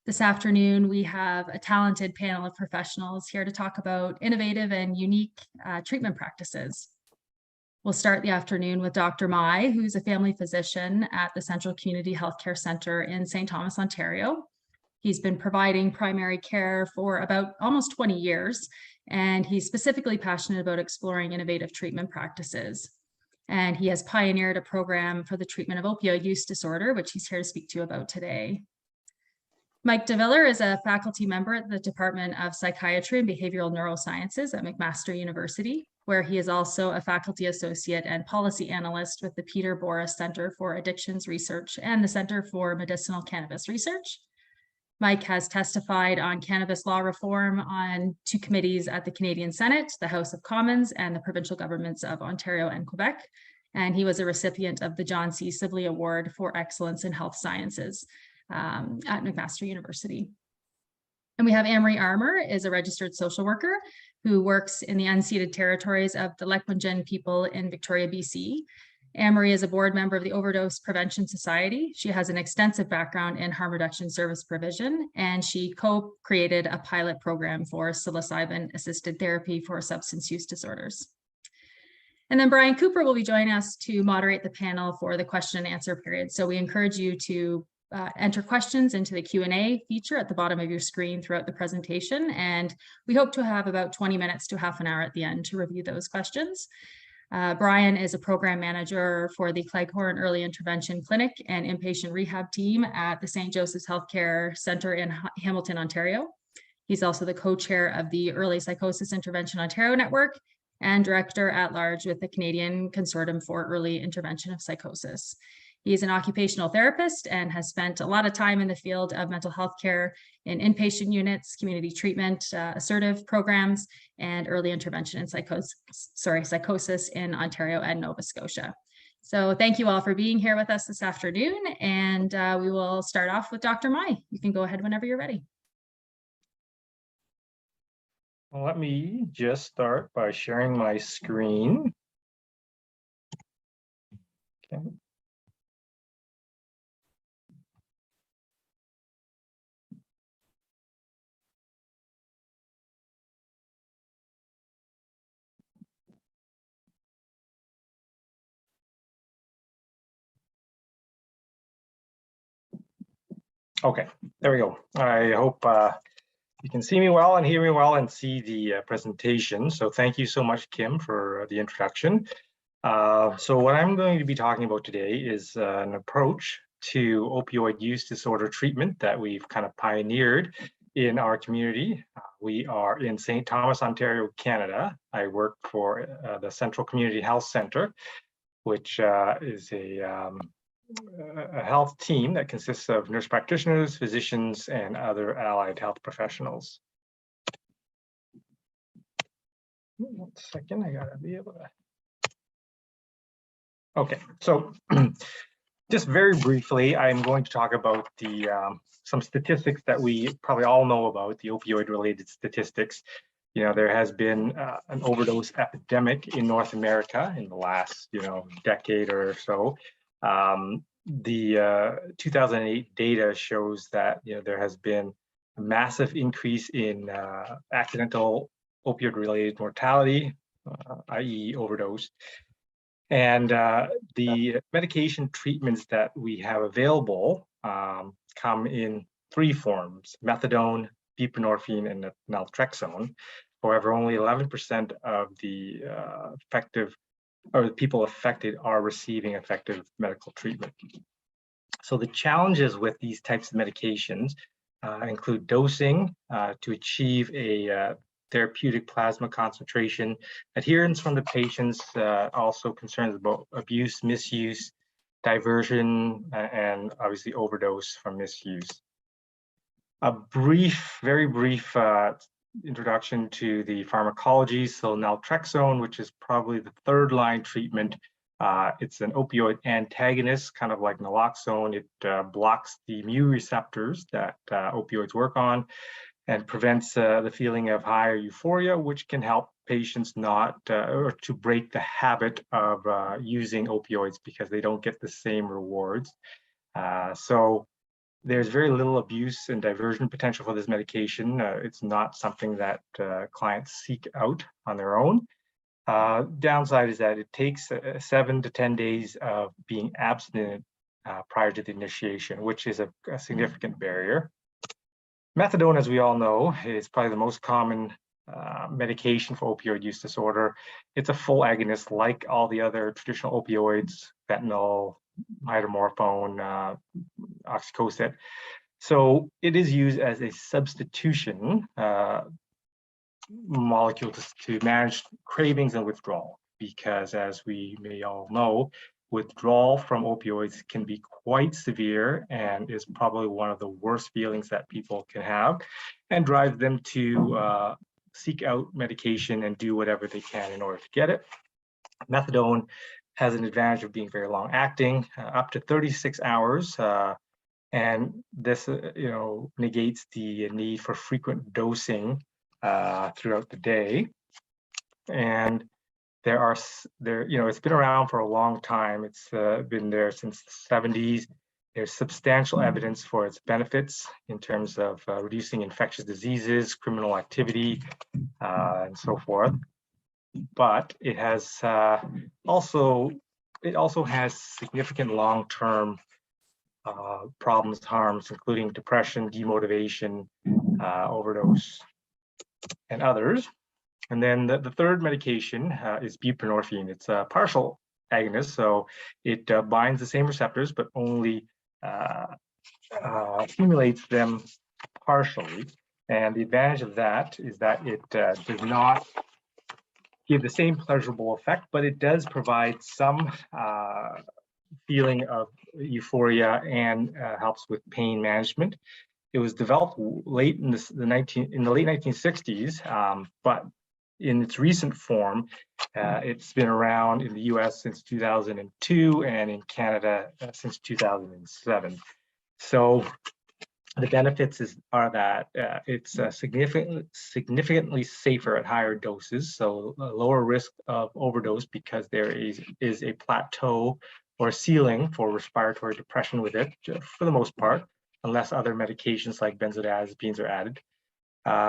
This afternoon, we have a talented panel of professionals here to talk about innovative and unique treatment practices. We'll start the afternoon with Dr. Mai, who's a family physician at the Central Community Healthcare Centre in St. Thomas, Ontario. He's been providing primary care for about almost 20 years, and he's specifically passionate about exploring innovative treatment practices. And he has pioneered a program for the treatment of opioid use disorder, which he's here to speak to you about today. Mike DeViller is a faculty member at the Department of Psychiatry and Behavioral Neurosciences at McMaster University, where he is also a faculty associate and policy analyst with the Peter Boris Center for Addictions Research and the Center for Medicinal Cannabis Research. Mike has testified on cannabis law reform on 2 committees at the Canadian Senate, the House of Commons, and the provincial governments of Ontario and Quebec. And he was a recipient of the John C. Sibley Award for Excellence in Health Sciences at McMaster University. And we have Amory Armour, is a registered social worker who works in the unceded territories of the Lekwungen people in Victoria, BC. Amory is a board member of the Overdose Prevention Society. She has an extensive background in harm reduction service provision, and she co-created a pilot program for psilocybin-assisted therapy for substance use disorders. And then Brian Cooper will be joining us to moderate the panel for the question and answer period. So we encourage you to enter questions into the Q&A feature at the bottom of your screen throughout the presentation. And we hope to have about 20 minutes to half an hour at the end to review those questions. Brian is a program manager for the Cleghorn Early Intervention Clinic and Inpatient Rehab Team at the St. Joseph's Healthcare Centre in Hamilton, Ontario. He's also the co-chair of the Early Psychosis Intervention Ontario Network and director at large with the Canadian Consortium for Early Intervention of Psychosis. He's an occupational therapist and has spent a lot of time in the field of mental health care in inpatient units, community treatment, assertive programs, and early intervention in psychosis in Ontario and Nova Scotia. So thank you all for being here with us this afternoon. And we will start off with Dr. Mai. You can go ahead whenever you're ready. Well, let me just start by sharing my screen. Okay. Okay, there we go. I hope you can see me well and hear me well and see the presentation. So thank you so much, Kim, for the introduction. So what I'm going to be talking about today is an approach to opioid use disorder treatment that we've kind of pioneered in our community. We are in St. Thomas, Ontario, Canada. I work for the Central Community Health Centre, which is a health team that consists of nurse practitioners, physicians, and other allied health professionals. One second, I gotta be able to. Okay, so just very briefly, I'm going to talk about the some statistics that we probably all know about, the opioid-related statistics. You know, there has been an overdose epidemic in North America in the last, decade or so. The 2008 data shows that there has been a massive increase in accidental opioid-related mortality, i.e. overdose. And the medication treatments that we have available come in 3 forms: methadone, buprenorphine, and naltrexone. However, only 11% of the the people affected are receiving effective medical treatment. So the challenges with these types of medications include dosing to achieve a therapeutic plasma concentration, adherence from the patients, also concerns about abuse, misuse, diversion, and obviously overdose from misuse. A very brief introduction to the pharmacology. So naltrexone, which is probably the 3rd line treatment, it's an opioid antagonist, kind of like naloxone. It blocks the mu receptors that opioids work on and prevents the feeling of high or euphoria, which can help patients not or to break the habit of using opioids because they don't get the same rewards. So There's very little abuse and diversion potential for this medication. It's not something that clients seek out on their own. Downside is that it takes 7 to 10 days of being abstinent prior to the initiation, which is a significant barrier. Methadone, as we all know, is probably the most common medication for opioid use disorder. It's a full agonist like all the other traditional opioids, fentanyl, hydromorphone, oxycodone. So it is used as a substitution molecule to manage cravings and withdrawal, because as we may all know, withdrawal from opioids can be quite severe and is probably one of the worst feelings that people can have, and drive them to seek out medication and do whatever they can in order to get it. Methadone has an advantage of being very long acting, up to 36 hours. And this, negates the need for frequent dosing throughout the day. And it's been around for a long time. It's been there since the 70s. There's substantial evidence for its benefits in terms of reducing infectious diseases, criminal activity, and so forth. But it has also has significant long-term problems, harms, including depression, demotivation, overdose, and others. And then the third medication is buprenorphine. It's a partial agonist, so it binds the same receptors, but only stimulates them partially. And the advantage of that is that it does not give the same pleasurable effect, but it does provide some feeling of euphoria and helps with pain management. It was developed late in the late 1960s, but in its recent form, it's been around in the US since 2002 and in Canada since 2007. So the benefits are that it's significantly safer at higher doses, so a lower risk of overdose because there is a plateau or a ceiling for respiratory depression with it, for the most part, unless other medications like benzodiazepines are added.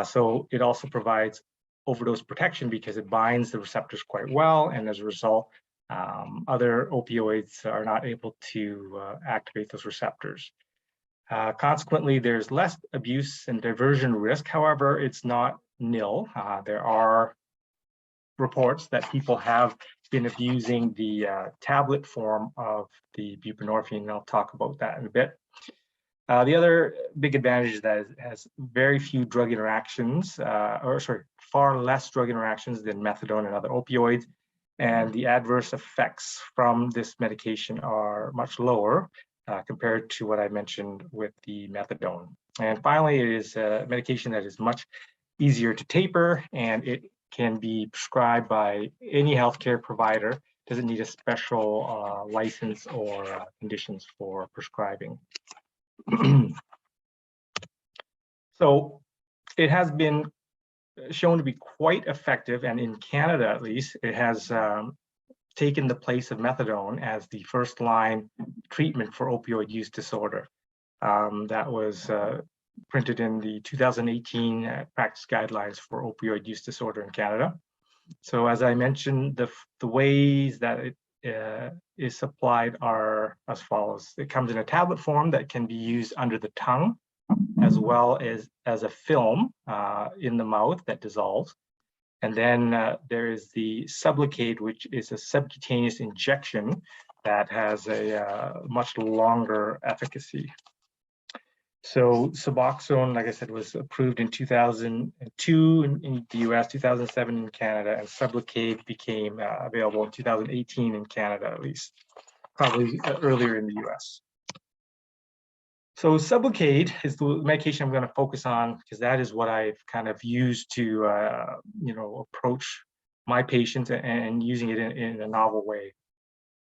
So it also provides overdose protection because it binds the receptors quite well, and as a result, other opioids are not able to activate those receptors. Consequently, there's less abuse and diversion risk. However, it's not nil. There are reports that people have been abusing the tablet form of the buprenorphine, and I'll talk about that in a bit. The other big advantage is that it has very few drug interactions, far less drug interactions than methadone and other opioids, and the adverse effects from this medication are much lower compared to what I mentioned with the methadone. And finally, it is a medication that is much easier to taper, and it can be prescribed by any healthcare provider. Doesn't need a special license or conditions for prescribing. So it has been shown to be quite effective, and in Canada at least, it has taken the place of methadone as the first line treatment for opioid use disorder. That was printed in the 2018 practice guidelines for opioid use disorder in Canada. So as I mentioned, the ways that it is supplied are as follows. It comes in a tablet form that can be used under the tongue, as well as a film in the mouth that dissolves. And then there is the Sublocade, which is a subcutaneous injection that has a much longer efficacy. So Suboxone, like I said, was approved in 2002 in the US, 2007 in Canada, and Sublocade became available in 2018 in Canada, at least, probably earlier in the US. So Sublocade is the medication I'm going to focus on because that is what I've kind of used to, approach my patients and using it in a novel way.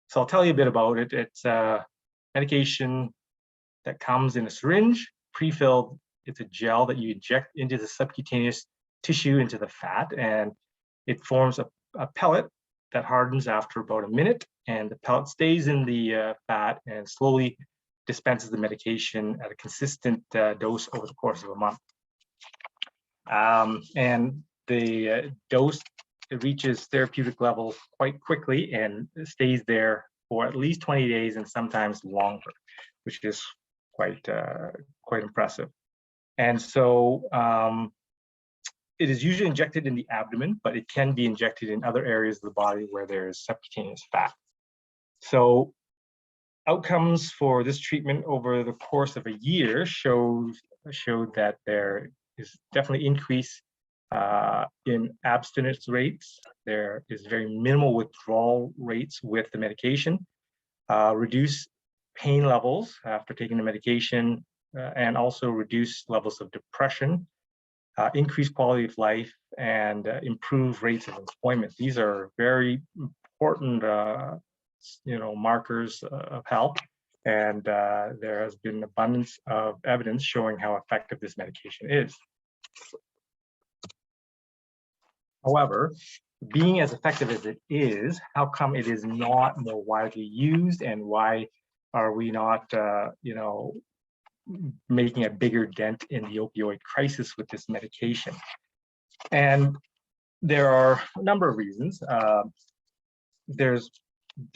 So I'll tell you a bit about it. It's a medication that comes in a syringe, pre-filled. It's a gel that you inject into the subcutaneous tissue, into the fat, and it forms a pellet that hardens after about a minute, and the pellet stays in the fat and slowly dispenses the medication at a consistent dose over the course of a month. And the dose reaches therapeutic levels quite quickly and stays there for at least 20 days and sometimes longer, which is quite impressive. And so it is usually injected in the abdomen, but it can be injected in other areas of the body where there is subcutaneous fat. So outcomes for this treatment over the course of a year showed that there is definitely increase in abstinence rates. There is very minimal withdrawal rates with the medication, reduced pain levels after taking the medication, and also reduced levels of depression, increased quality of life, and improved rates of employment. These are very important markers of health, and there has been abundance of evidence showing how effective this medication is. However, being as effective as it is, how come it is not more widely used, and why are we not making a bigger dent in the opioid crisis with this medication? And there are a number of reasons. There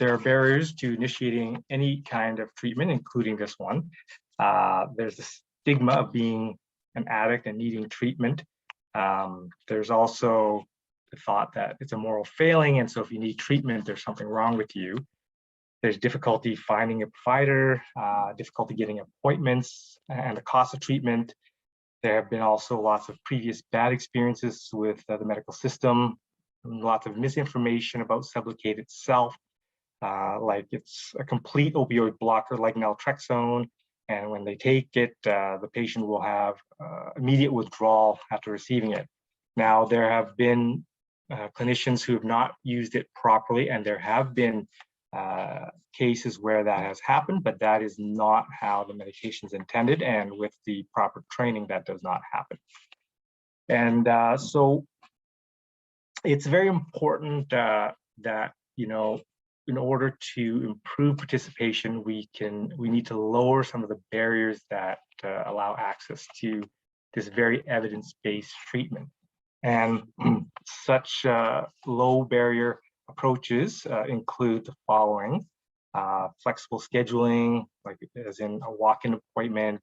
are barriers to initiating any kind of treatment, including this one. There's the stigma of being an addict and needing treatment. There's also the thought that it's a moral failing, and so if you need treatment, there's something wrong with you. There's difficulty finding a provider, difficulty getting appointments, and the cost of treatment. There have been also lots of previous bad experiences with the medical system, lots of misinformation about Sublocade itself, like it's a complete opioid blocker like naltrexone, and when they take it, the patient will have immediate withdrawal after receiving it. Now, there have been clinicians who have not used it properly, and there have been cases where that has happened, but that is not how the medication is intended, and with the proper training, that does not happen. And so it's very important that, in order to improve participation, we need to lower some of the barriers that allow access to this very evidence-based treatment. And such low barrier approaches include the following: flexible scheduling, like as in a walk-in appointment,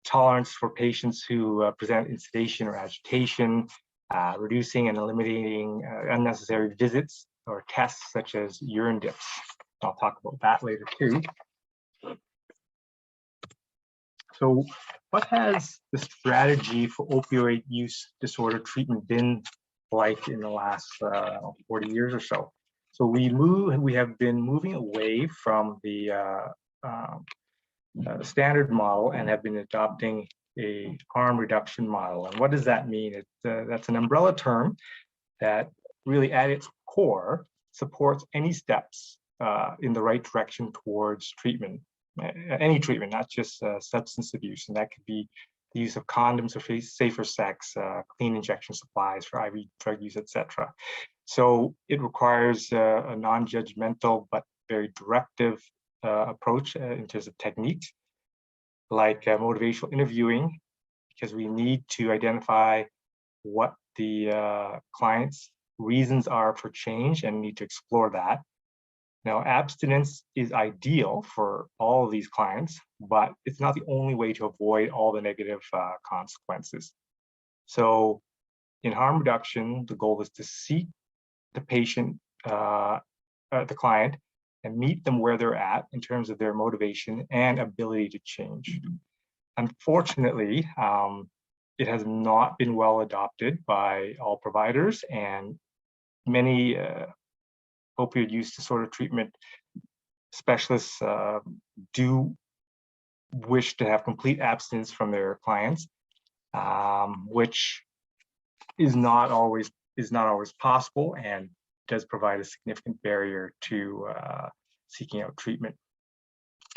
tolerance for patients who present in sedation or agitation, reducing and eliminating unnecessary visits or tests such as urine dips. I'll talk about that later too. So what has the strategy for opioid use disorder treatment been like in the last 40 years or so? So we have been moving away from the standard model and have been adopting a harm reduction model. And what does that mean? That's an umbrella term that really at its core supports any steps in the right direction towards treatment, any treatment, not just substance abuse. And that could be the use of condoms for safer sex, clean injection supplies for IV drug use, etc. So it requires a non-judgmental but very directive approach in terms of techniques, like motivational interviewing, because we need to identify what the client's reasons are for change and need to explore that. Now, abstinence is ideal for all of these clients, but it's not the only way to avoid all the negative consequences. So in harm reduction, the goal is to seek the patient, the client, and meet them where they're at in terms of their motivation and ability to change. Unfortunately, it has not been well adopted by all providers, and many opioid use disorder treatment specialists do wish to have complete abstinence from their clients, which is not always possible, and does provide a significant barrier to seeking out treatment.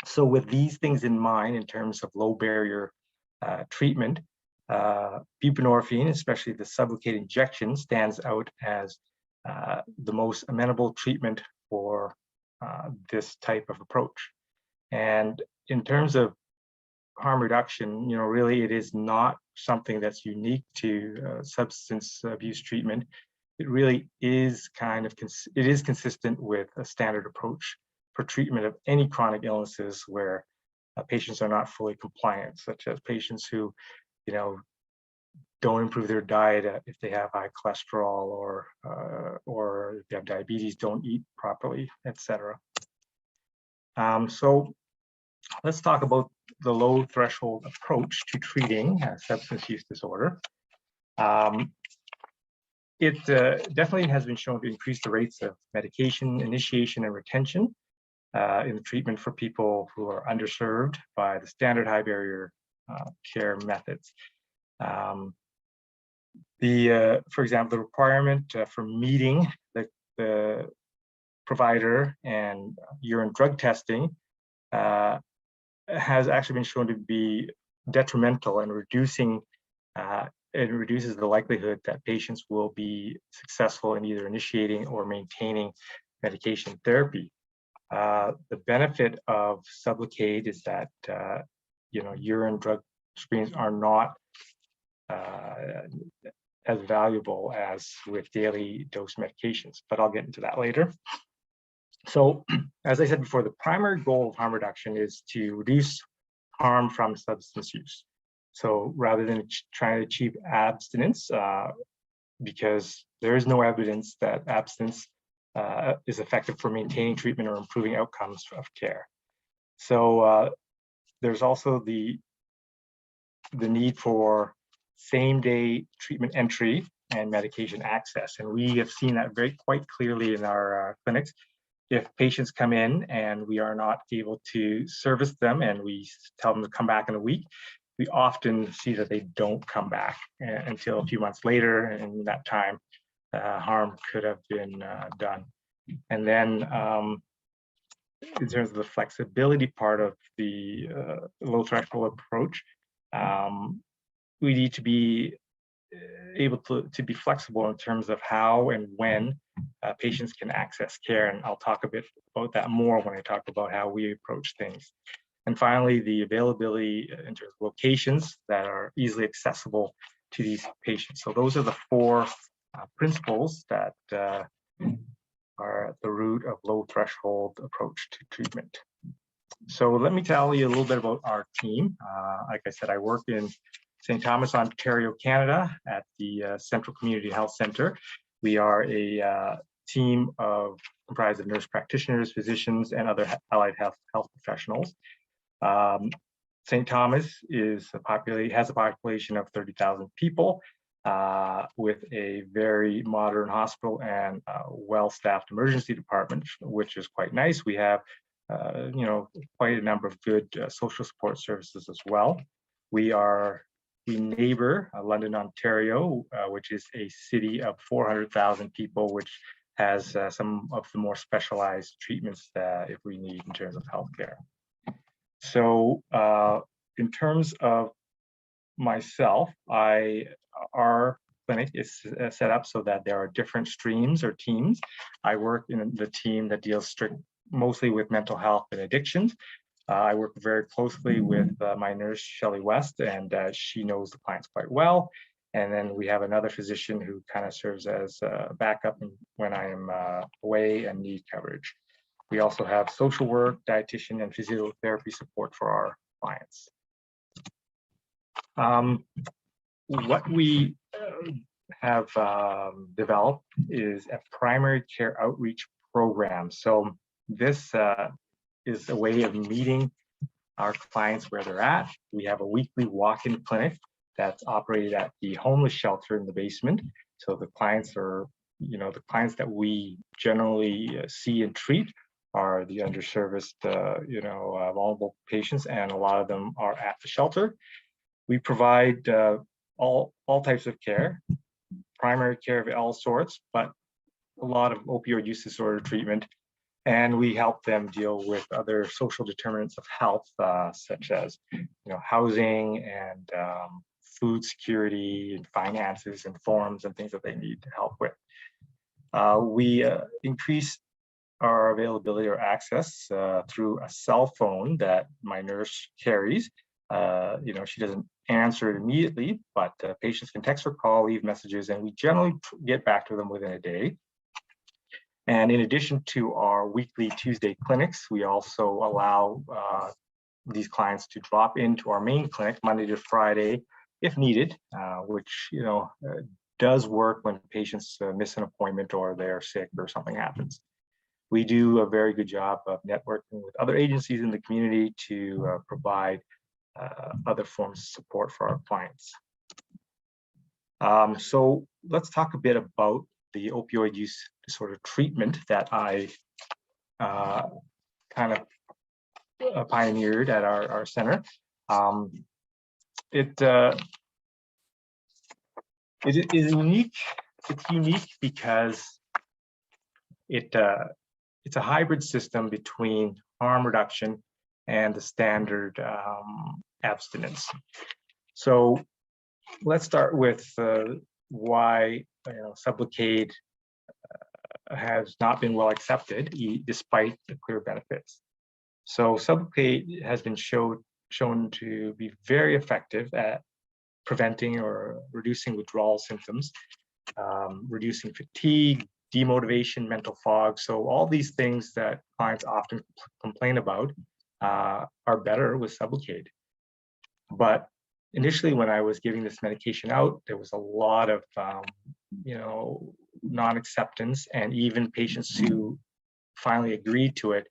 So with these things in mind, in terms of low barrier treatment, buprenorphine, especially the Sublocade injection, stands out as the most amenable treatment for this type of approach. And in terms of harm reduction, really it is not something that's unique to substance abuse treatment. It really is it is consistent with a standard approach for treatment of any chronic illnesses where patients are not fully compliant, such as patients who, don't improve their diet if they have high cholesterol or if they have diabetes, don't eat properly, etc. So let's talk about the low threshold approach to treating substance use disorder. It definitely has been shown to increase the rates of medication initiation and retention in the treatment for people who are underserved by the standard high barrier care methods. For example, the requirement for meeting the provider and urine drug testing has actually been shown to be detrimental and it reduces the likelihood that patients will be successful in either initiating or maintaining medication therapy. The benefit of Sublocade is that urine drug screens are not as valuable as with daily dose medications, but I'll get into that later. So, as I said before, the primary goal of harm reduction is to reduce harm from substance use. So rather than trying to achieve abstinence, because there is no evidence that abstinence is effective for maintaining treatment or improving outcomes of care. So there's also the need for same-day treatment entry and medication access. And we have seen that quite clearly in our clinics. If patients come in and we are not able to service them and we tell them to come back in a week, we often see that they don't come back until a few months later, and in that time, harm could have been done. And then in terms of the flexibility part of the low threshold approach, we need to be able to be flexible in terms of how and when patients can access care. And I'll talk a bit about that more when I talk about how we approach things. And finally, the availability in terms of locations that are easily accessible to these patients. So those are the four principles that are at the root of low threshold approach to treatment. So let me tell you a little bit about our team. Like I said, I work in St. Thomas, Ontario, Canada at the Central Community Health Center. We are a team comprised of nurse practitioners, physicians, and other allied health professionals. St. Thomas has a population of 30,000 people with a very modern hospital and well-staffed emergency department, which is quite nice. We have quite a number of good social support services as well. We neighbor London, Ontario, which is a city of 400,000 people, which has some of the more specialized treatments if we need in terms of healthcare. So in terms of myself, our clinic is set up so that there are different streams or teams. I work in the team that deals mostly with mental health and addictions. I work very closely with my nurse, Shelley West, and she knows the clients quite well. And then we have another physician who kind of serves as a backup when I am away and need coverage. We also have social work, dietitian, and physiotherapy support for our clients. What we have developed is a primary care outreach program. So this is a way of meeting our clients where they're at. We have a weekly walk-in clinic that's operated at the homeless shelter in the basement. So the clients the clients that we generally see and treat are the underserviced, vulnerable patients, and a lot of them are at the shelter. We provide all types of care, primary care of all sorts, but a lot of opioid use disorder treatment. And we help them deal with other social determinants of health, such as housing and food security and finances and forms and things that they need help with. We increase our availability or access through a cell phone that my nurse carries. She doesn't answer it immediately, but patients can text or call, leave messages, and we generally get back to them within a day. And in addition to our weekly Tuesday clinics, we also allow these clients to drop into our main clinic Monday to Friday if needed, which does work when patients miss an appointment or they're sick or something happens. We do a very good job of networking with other agencies in the community to provide other forms of support for our clients. So let's talk a bit about the opioid use disorder treatment that I kind of pioneered at our center. It is unique. It's unique because it's a hybrid system between harm reduction and the standard abstinence. So let's start with why Sublocade has not been well accepted despite the clear benefits. So Sublocade has been shown to be very effective at preventing or reducing withdrawal symptoms, reducing fatigue, demotivation, mental fog. So all these things that clients often complain about are better with Sublocade. But initially, when I was giving this medication out, there was a lot of non-acceptance, and even patients who finally agreed to it,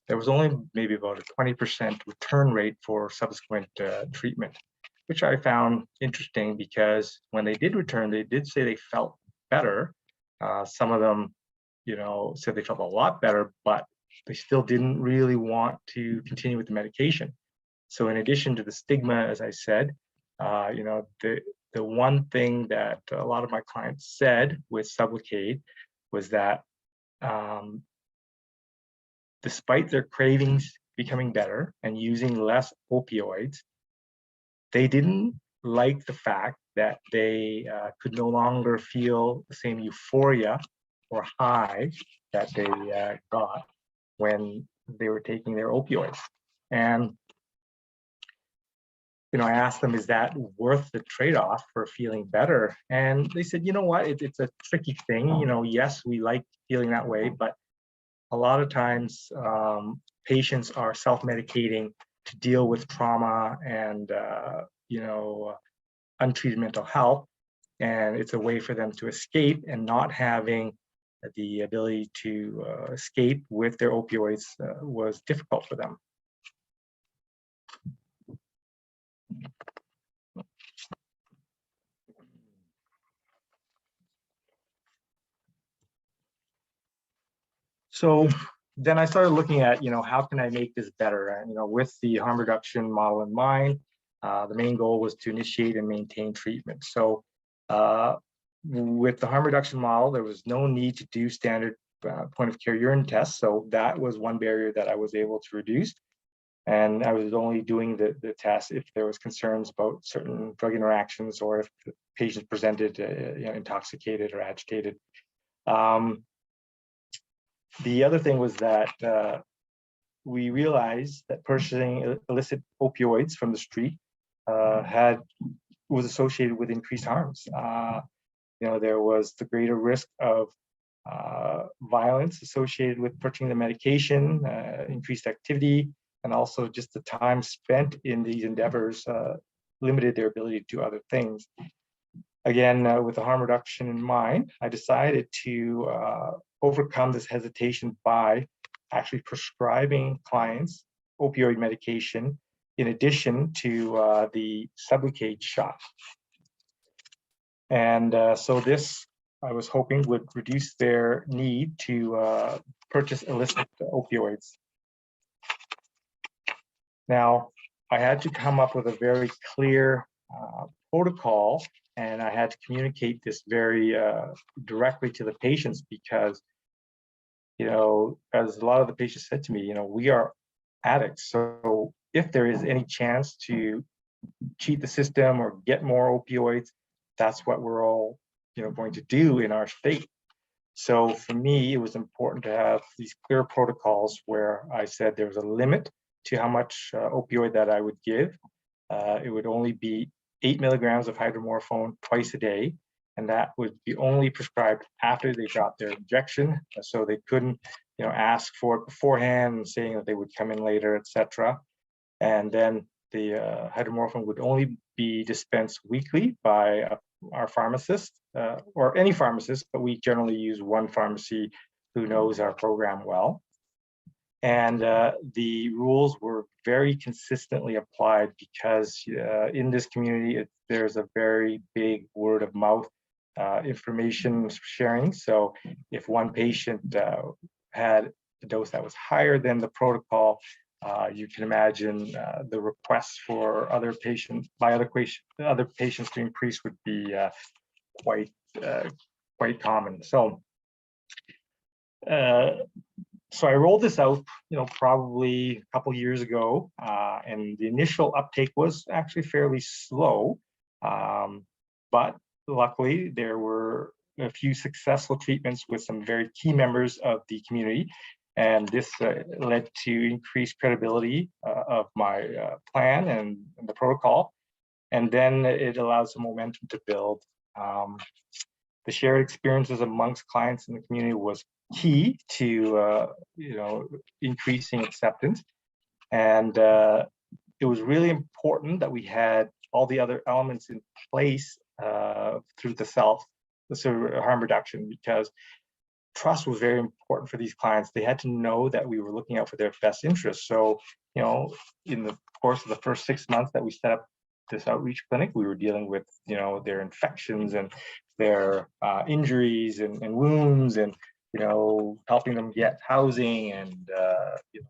there was only maybe about a 20% return rate for subsequent treatment, which I found interesting because when they did return, they did say they felt better. Some of them, said they felt a lot better, but they still didn't really want to continue with the medication. So in addition to the stigma, as I said, the one thing that a lot of my clients said with Sublocade was that despite their cravings becoming better and using less opioids, they didn't like the fact that they could no longer feel the same euphoria or high that they got when they were taking their opioids. And I asked them, is that worth the trade-off for feeling better? And they said, you know what, it's a tricky thing. Yes, we like feeling that way, but a lot of times patients are self-medicating to deal with trauma and, untreated mental health. And it's a way for them to escape, and not having the ability to escape with their opioids was difficult for them. So then I started looking at, how can I make this better? And, with the harm reduction model in mind, the main goal was to initiate and maintain treatment. So with the harm reduction model, there was no need to do standard point of care urine tests. So that was one barrier that I was able to reduce. And I was only doing the test if there was concerns about certain drug interactions, or if the patient presented intoxicated or agitated. The other thing was that we realized that purchasing illicit opioids from the street was associated with increased harms. There was the greater risk of violence associated with purchasing the medication, increased activity, and also just the time spent in these endeavors limited their ability to do other things. Again, with the harm reduction in mind, I decided to overcome this hesitation by actually prescribing clients opioid medication in addition to the Sublocade shot. And so this, I was hoping, would reduce their need to purchase illicit opioids. Now, I had to come up with a very clear protocol, and I had to communicate this very directly to the patients because, as a lot of the patients said to me, we are addicts. So if there is any chance to cheat the system or get more opioids, that's what we're all, going to do in our state. So for me, it was important to have these clear protocols where I said there was a limit to how much opioid that I would give. It would only be 8 milligrams of hydromorphone twice a day, and that would be only prescribed after they got their injection. So they couldn't, ask for it beforehand, saying that they would come in later, etc. And then the hydromorphone would only be dispensed weekly by our pharmacist or any pharmacist, but we generally use one pharmacy who knows our program well. And the rules were very consistently applied because in this community, there's a very big word of mouth information sharing. So if one patient had a dose that was higher than the protocol, you can imagine the requests for other patients to increase would be quite common. So I rolled this out, probably a couple years ago, and the initial uptake was actually fairly slow, but luckily there were a few successful treatments with some very key members of the community, and this led to increased credibility of my plan and the protocol, and then it allows some momentum to build. The shared experiences amongst clients in the community was key to increasing acceptance, and it was really important that we had all the other elements in place through the harm reduction, because trust was very important for these clients. They had to know that we were looking out for their best interests. So, in the course of the first 6 months that we set up this outreach clinic, we were dealing with, their infections and their injuries and wounds, and, helping them get housing and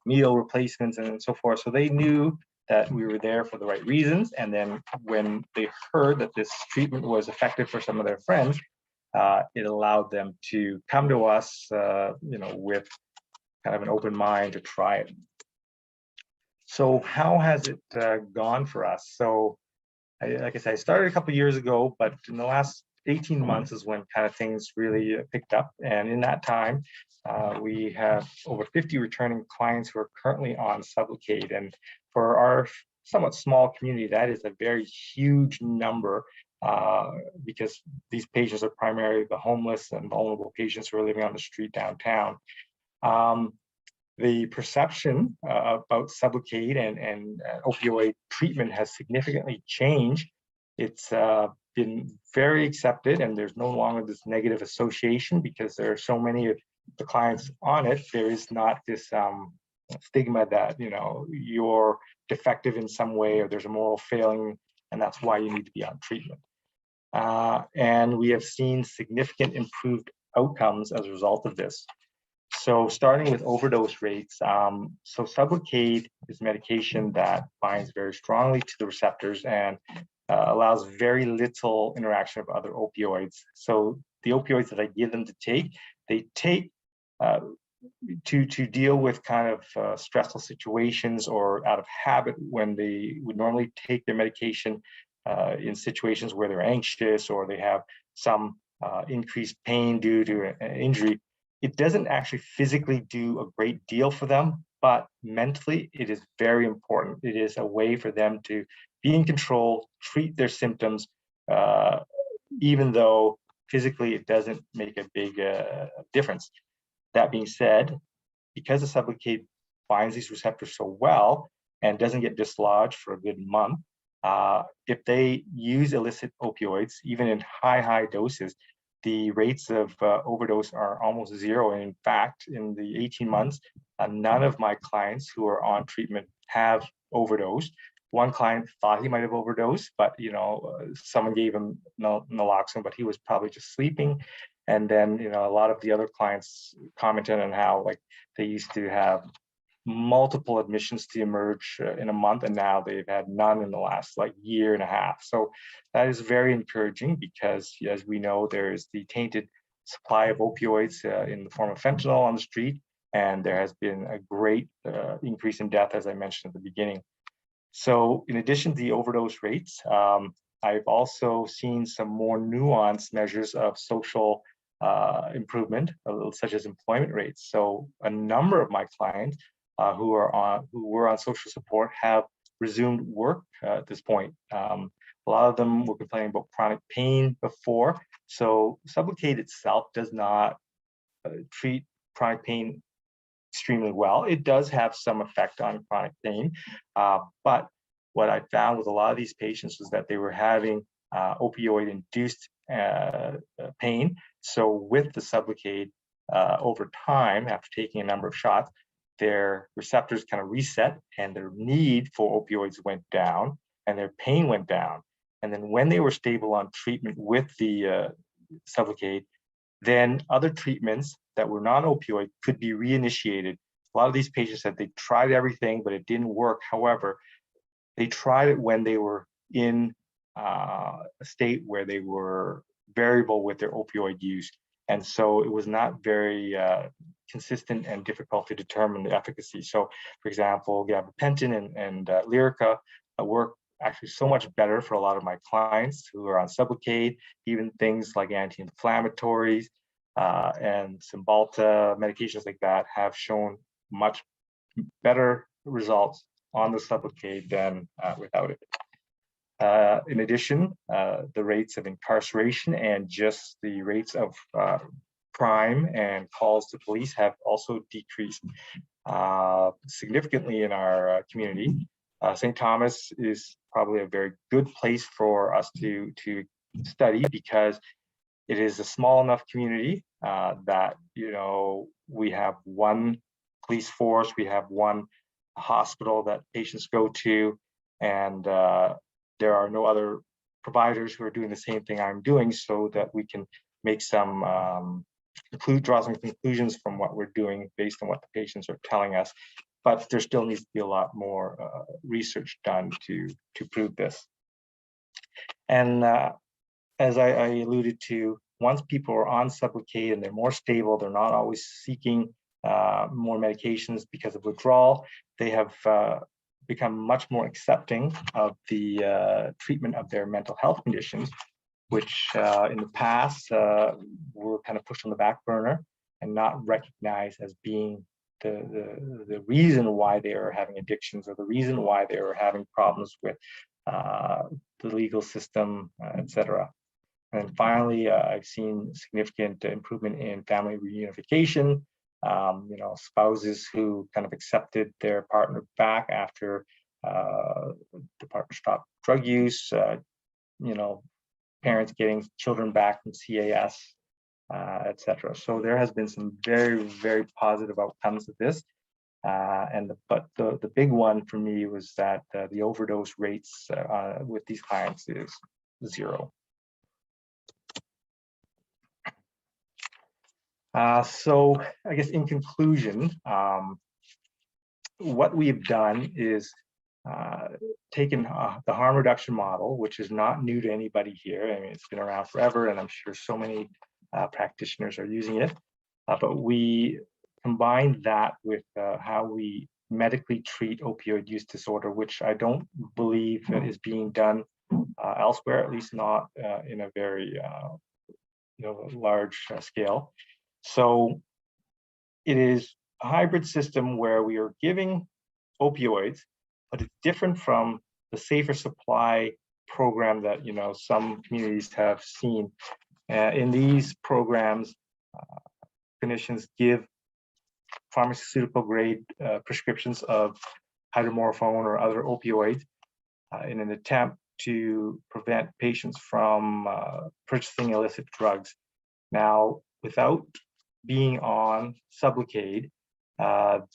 meal replacements and so forth. So they knew that we were there for the right reasons. And then when they heard that this treatment was effective for some of their friends, it allowed them to come to us, with kind of an open mind to try it. So how has it gone for us? So, like I said, I started a couple of years ago, but in the last 18 months is when kind of things really picked up. And in that time, we have over 50 returning clients who are currently on Sublocade. And for our somewhat small community, that is a very huge number, because these patients are primarily the homeless and vulnerable patients who are living on the street downtown. The perception about Sublocade and opioid treatment has significantly changed. It's been very accepted, and there's no longer this negative association because there are so many of the clients on it. There is not this stigma that you're defective in some way, or there's a moral failing, and that's why you need to be on treatment. And we have seen significant improved outcomes as a result of this. So starting with overdose rates, so Sublocade is medication that binds very strongly to the receptors and allows very little interaction of other opioids. So the opioids that I give them to take, they take to deal with kind of stressful situations or out of habit when they would normally take their medication in situations where they're anxious or they have some increased pain due to an injury. It doesn't actually physically do a great deal for them, but mentally it is very important. It is a way for them to be in control, treat their symptoms, even though physically it doesn't make a big difference. That being said, because the Sublocade binds these receptors so well and doesn't get dislodged for a good month, if they use illicit opioids, even in high doses, the rates of overdose are almost zero. And in fact, in the 18 months, none of my clients who are on treatment have overdosed. One client thought he might have overdosed, but someone gave him naloxone, but he was probably just sleeping. And then a lot of the other clients commented on how they used to have multiple admissions to emerge in a month, and now they've had none in the last year and a half. So that is very encouraging because, as we know, there is the tainted supply of opioids in the form of fentanyl on the street, and there has been a great increase in death, as I mentioned at the beginning. So in addition to the overdose rates, I've also seen some more nuanced measures of social improvement, such as employment rates. So a number of my clients who were on social support have resumed work at this point. A lot of them were complaining about chronic pain before. So Sublocade itself does not treat chronic pain extremely well. It does have some effect on chronic pain, but what I found with a lot of these patients was that they were having opioid-induced pain. So with the Sublocade, over time, after taking a number of shots, their receptors kind of reset and their need for opioids went down and their pain went down. And then when they were stable on treatment with the Sublocade, then other treatments that were non-opioid could be reinitiated. A lot of these patients said they tried everything, but it didn't work. However, they tried it when they were in a state where they were variable with their opioid use. And so it was not very consistent and difficult to determine the efficacy. So, for example, gabapentin and Lyrica work actually so much better for a lot of my clients who are on Sublocade, even things like anti-inflammatories and Cymbalta, medications like that have shown much better results on the Sublocade than without it. In addition, the rates of incarceration and just the rates of crime and calls to police have also decreased significantly in our community. St. Thomas is probably a very good place for us to study because it is a small enough community that, you know, we have one police force, we have one hospital that patients go to, and there are no other providers who are doing the same thing I'm doing, so that we can make some draw some conclusions from what we're doing based on what the patients are telling us. But there still needs to be a lot more research done to prove this. And as I alluded to, once people are on Sublocade and they're more stable, they're not always seeking more medications because of withdrawal, they have become much more accepting of the treatment of their mental health conditions, which in the past were kind of pushed on the back burner and not recognized as being the reason why they are having addictions or the reason why they are having problems with the legal system, etc. And finally, I've seen significant improvement in family reunification. You know, spouses who kind of accepted their partner back after the partner stopped drug use. You know, parents getting children back from CAS, etc. So there has been some very, very positive outcomes of this. But the big one for me was that the overdose rates with these clients is 0. So I guess in conclusion, what we've done is taken the harm reduction model, which is not new to anybody here. I mean, it's been around forever, and I'm sure so many practitioners are using it. But we combined that with how we medically treat opioid use disorder, which I don't believe is being done elsewhere, at least not in a very large scale. So it is a hybrid system where we are giving opioids, but it's different from the safer supply program that some communities have seen. In these programs, clinicians give pharmaceutical grade prescriptions of hydromorphone or other opioids in an attempt to prevent patients from purchasing illicit drugs. Now, without being on Sublocade,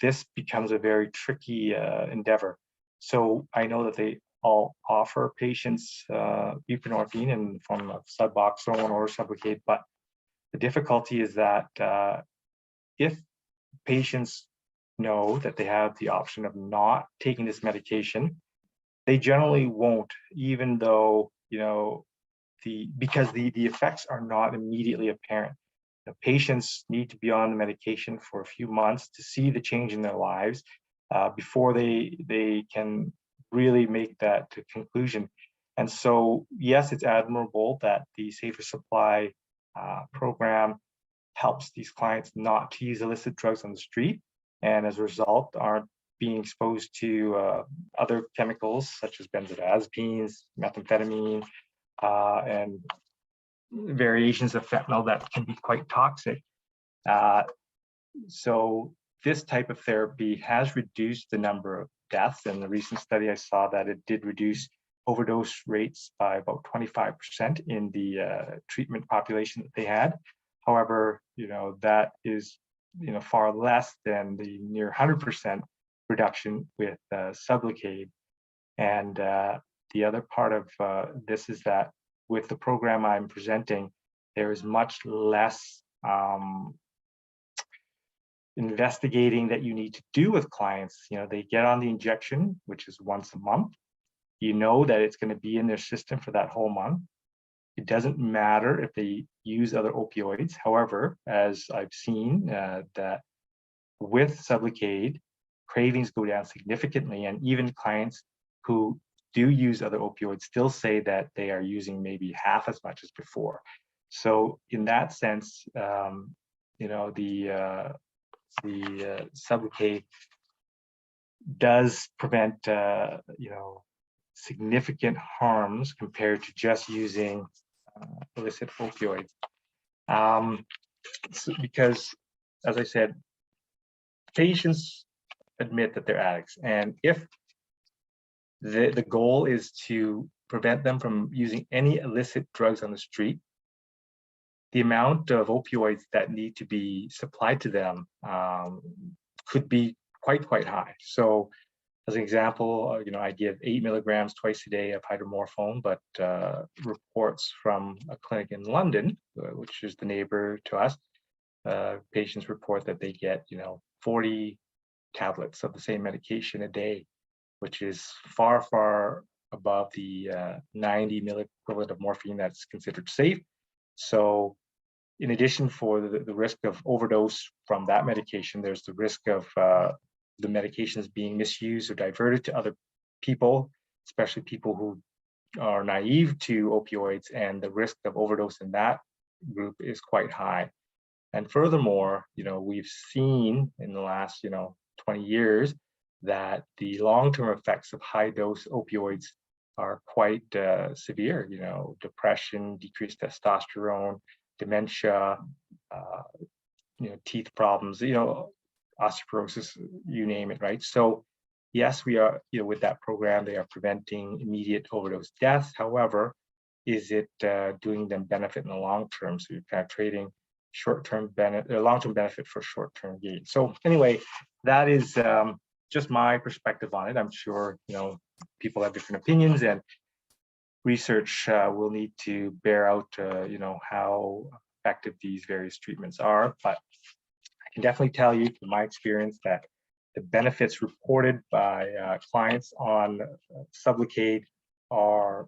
this becomes a very tricky endeavor. So I know that they all offer patients buprenorphine in the form of Suboxone or Sublocade, but the difficulty is that if patients know that they have the option of not taking this medication, they generally won't, even though because the effects are not immediately apparent. The patients need to be on the medication for a few months to see the change in their lives before they can really make that conclusion. And so, yes, it's admirable that the Safer Supply program helps these clients not to use illicit drugs on the street, and as a result aren't being exposed to other chemicals such as benzodiazepines, methamphetamine, and variations of fentanyl that can be quite toxic. So this type of therapy has reduced the number of deaths. In the recent study, I saw that it did reduce overdose rates by about 25% in the treatment population that they had. However, that is far less than the near 100% reduction with Sublocade. And the other part of this is that with the program I'm presenting, there is much less investigating that you need to do with clients. They get on the injection, which is once a month. You know that it's going to be in their system for that whole month. It doesn't matter if they use other opioids. However, as I've seen that with Sublocade, cravings go down significantly, and even clients who do use other opioids still say that they are using maybe half as much as before. So in that sense, the Sublocade does prevent significant harms compared to just using illicit opioids. Because, as I said, patients admit that they're addicts, and if the goal is to prevent them from using any illicit drugs on the street, the amount of opioids that need to be supplied to them could be quite high. So as an example, I give 8 milligrams twice a day of hydromorphone, but reports from a clinic in London, which is the neighbor to us, patients report that they get 40 tablets of the same medication a day, which is far above the 90 milliequivalent of morphine that's considered safe. So in addition for the risk of overdose from that medication, there's the risk of the medications being misused or diverted to other people, especially people who are naive to opioids, and the risk of overdose in that group is quite high. And furthermore, we've seen in the last 20 years that the long-term effects of high-dose opioids are quite severe. Depression, decreased testosterone, dementia, teeth problems, osteoporosis, you name it, right? So yes, we are, with that program, they are preventing immediate overdose deaths. However, is it doing them benefit in the long term? So you're kind of trading short-term benefit, long-term benefit for short-term gain. So anyway, that is just my perspective on it. I'm sure, people have different opinions, and research will need to bear out, how effective these various treatments are. But I can definitely tell you from my experience that the benefits reported by clients on Sublocade are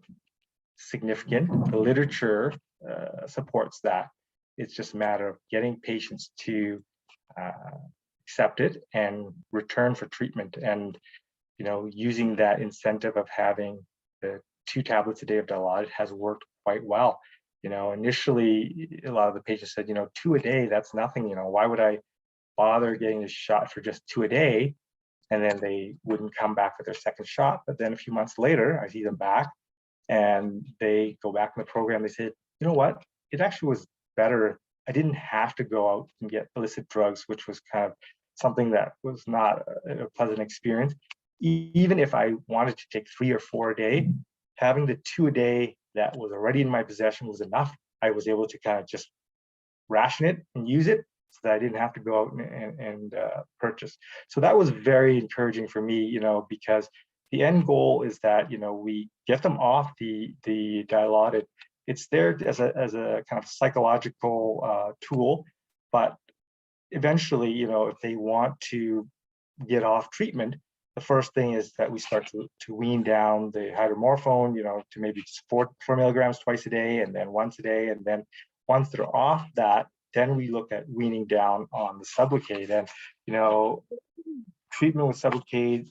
significant. The literature supports that. It's just a matter of getting patients to accept it and return for treatment, and using that incentive of having the 2 tablets a day of Dilaudid has worked quite well. Initially a lot of the patients said, 2 a day, that's nothing. Why would I bother getting a shot for just 2 a day? And then they wouldn't come back for their second shot. But then a few months later, I see them back, and they go back in the program. They said, you know what? It actually was better. I didn't have to go out and get illicit drugs, which was kind of something that was not a pleasant experience. Even if I wanted to take 3 or 4 a day, having the 2 a day that was already in my possession was enough. I was able to kind of just ration it and use it so that I didn't have to go out and purchase. So that was very encouraging for me, because the end goal is that, we get them off the Dilaudid. It's there as a kind of psychological tool, but eventually, if they want to get off treatment, the first thing is that we start to wean down the hydromorphone, to maybe just 4 milligrams twice a day, and then once a day. And then once they're off that, then we look at weaning down on the Sublocade. And, treatment with Sublocade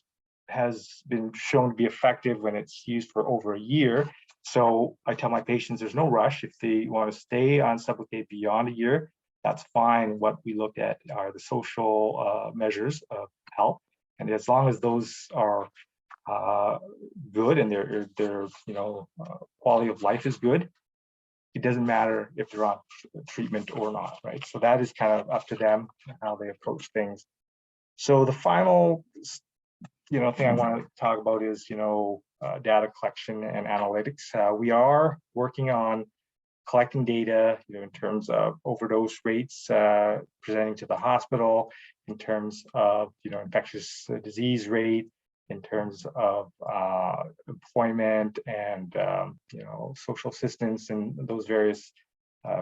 has been shown to be effective when it's used for over a year. So I tell my patients there's no rush. If they want to stay on Sublocade beyond a year, that's fine. What we look at are the social measures of health, and as long as those are good and their quality of life is good, it doesn't matter if they're on treatment or not, right? So that is kind of up to them and how they approach things. So the final thing I want to talk about is data collection and analytics. We are working on collecting data, in terms of overdose rates presenting to the hospital, in terms of infectious disease rate, in terms of employment and social assistance and those various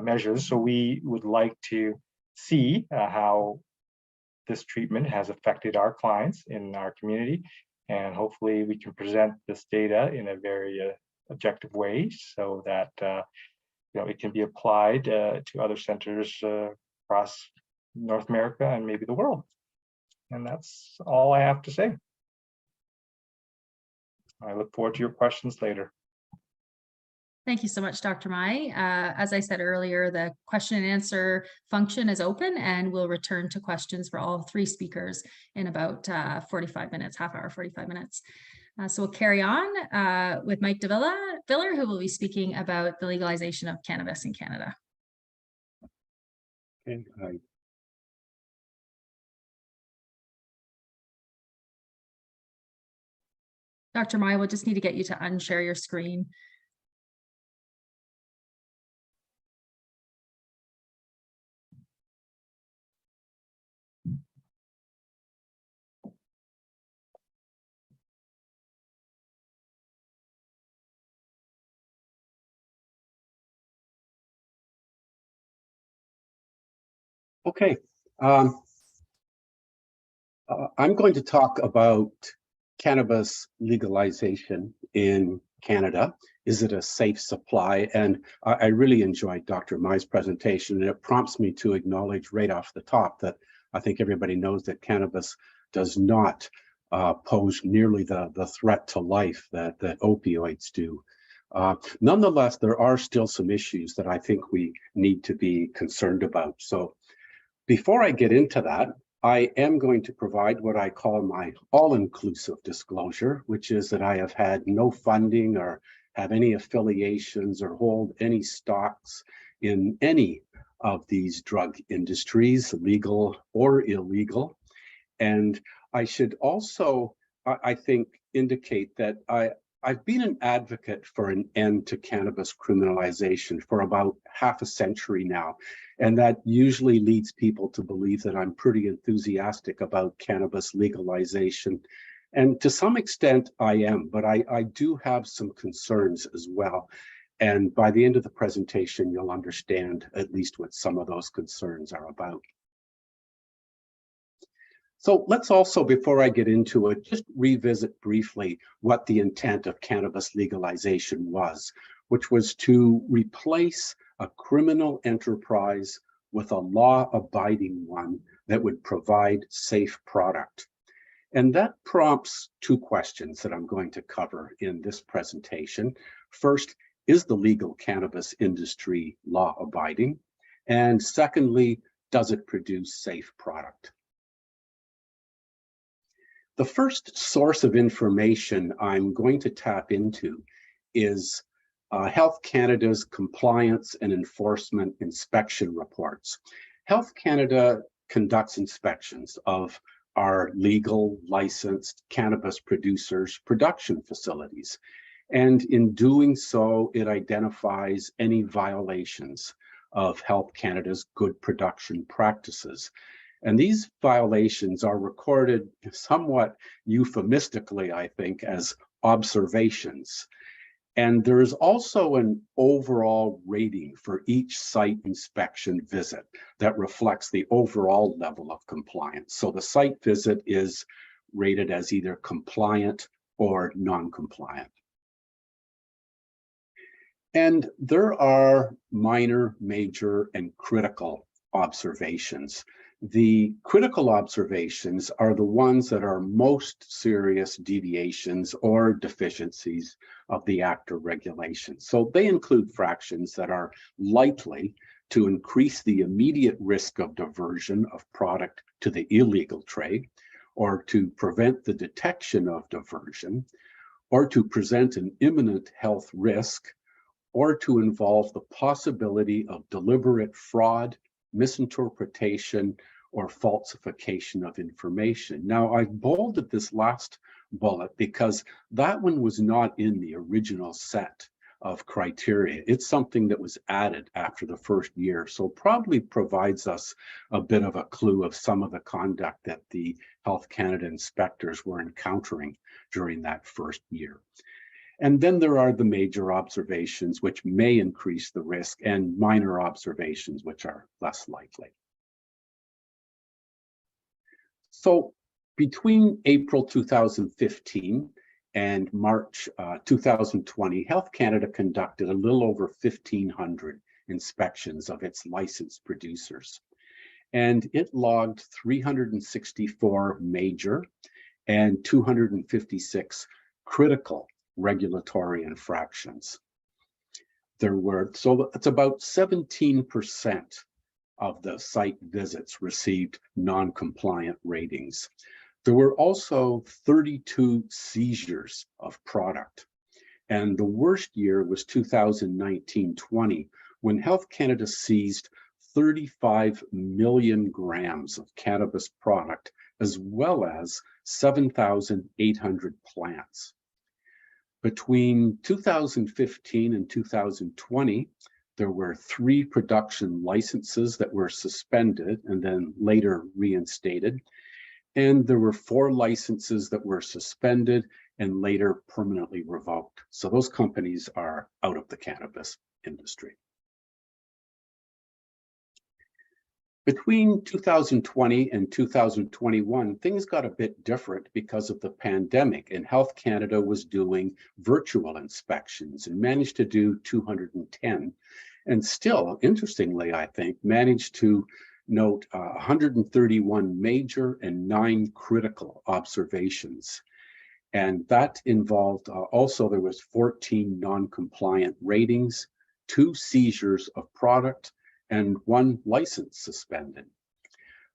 measures. So we would like to see how this treatment has affected our clients in our community, and hopefully we can present this data in a very objective way so that it can be applied to other centers across North America and maybe the world. And that's all I have to say. I look forward to your questions later. Thank you so much, Dr. Mai. As I said earlier, the question and answer function is open, and we'll return to questions for all three speakers in about 45 minutes, half hour, 45 minutes. So we'll carry on with Mike Viller, who will be speaking about the legalization of cannabis in Canada. Okay. Dr. Mai, we'll just need to get you to unshare your screen. Okay. I'm going to talk about cannabis legalization in Canada. Is it a safe supply? And I really enjoyed Dr. Mai's presentation, and it prompts me to acknowledge right off the top that I think everybody knows that cannabis does not pose nearly the threat to life that opioids do. Nonetheless, there are still some issues that I think we need to be concerned about. So before I get into that, I am going to provide what I call my all-inclusive disclosure, which is that I have had no funding or have any affiliations or hold any stocks in any of these drug industries, legal or illegal. And I should also, I think, indicate that I've been an advocate for an end to cannabis criminalization for about half a century now. And that usually leads people to believe that I'm pretty enthusiastic about cannabis legalization. And to some extent I am, but I do have some concerns as well. And by the end of the presentation, you'll understand at least what some of those concerns are about. So let's also, before I get into it, just revisit briefly what the intent of cannabis legalization was, which was to replace a criminal enterprise with a law-abiding one that would provide safe product. And that prompts two questions that I'm going to cover in this presentation. First, is the legal cannabis industry law-abiding? And secondly, does it produce safe product? The first source of information I'm going to tap into is Health Canada's compliance and enforcement inspection reports. Health Canada conducts inspections of our legal licensed cannabis producers' production facilities. And in doing so, it identifies any violations of Health Canada's good production practices. And these violations are recorded somewhat euphemistically, I think, as observations. And there is also an overall rating for each site inspection visit that reflects the overall level of compliance. So the site visit is rated as either compliant or non-compliant. And there are minor, major, and critical observations. The critical observations are the ones that are most serious deviations or deficiencies of the Act or regulation. So they include fractions that are likely to increase the immediate risk of diversion of product to the illegal trade, or to prevent the detection of diversion, or to present an imminent health risk, or to involve the possibility of deliberate fraud, misinterpretation, or falsification of information. Now, I bolded this last bullet because that one was not in the original set of criteria. It's something that was added after the first year, so probably provides us a bit of a clue of some of the conduct that the Health Canada inspectors were encountering during that first year. And then there are the major observations, which may increase the risk, and minor observations, which are less likely. So between April 2015 and March 2020, Health Canada conducted a little over 1,500 inspections of its licensed producers. And it logged 364 major and 256 critical regulatory infractions. So it's about 17% of the site visits received non-compliant ratings. There were also 32 seizures of product. And the worst year was 2019-20, when Health Canada seized 35 million grams of cannabis product, as well as 7,800 plants. Between 2015 and 2020, there were 3 production licenses that were suspended and then later reinstated. And there were 4 licenses that were suspended and later permanently revoked. So those companies are out of the cannabis industry. Between 2020 and 2021, things got a bit different because of the pandemic, and Health Canada was doing virtual inspections and managed to do 210. And still, interestingly, I think, managed to note 131 major and 9 critical observations. And that involved also, there was 14 non-compliant ratings, 2 seizures of product, and 1 license suspended.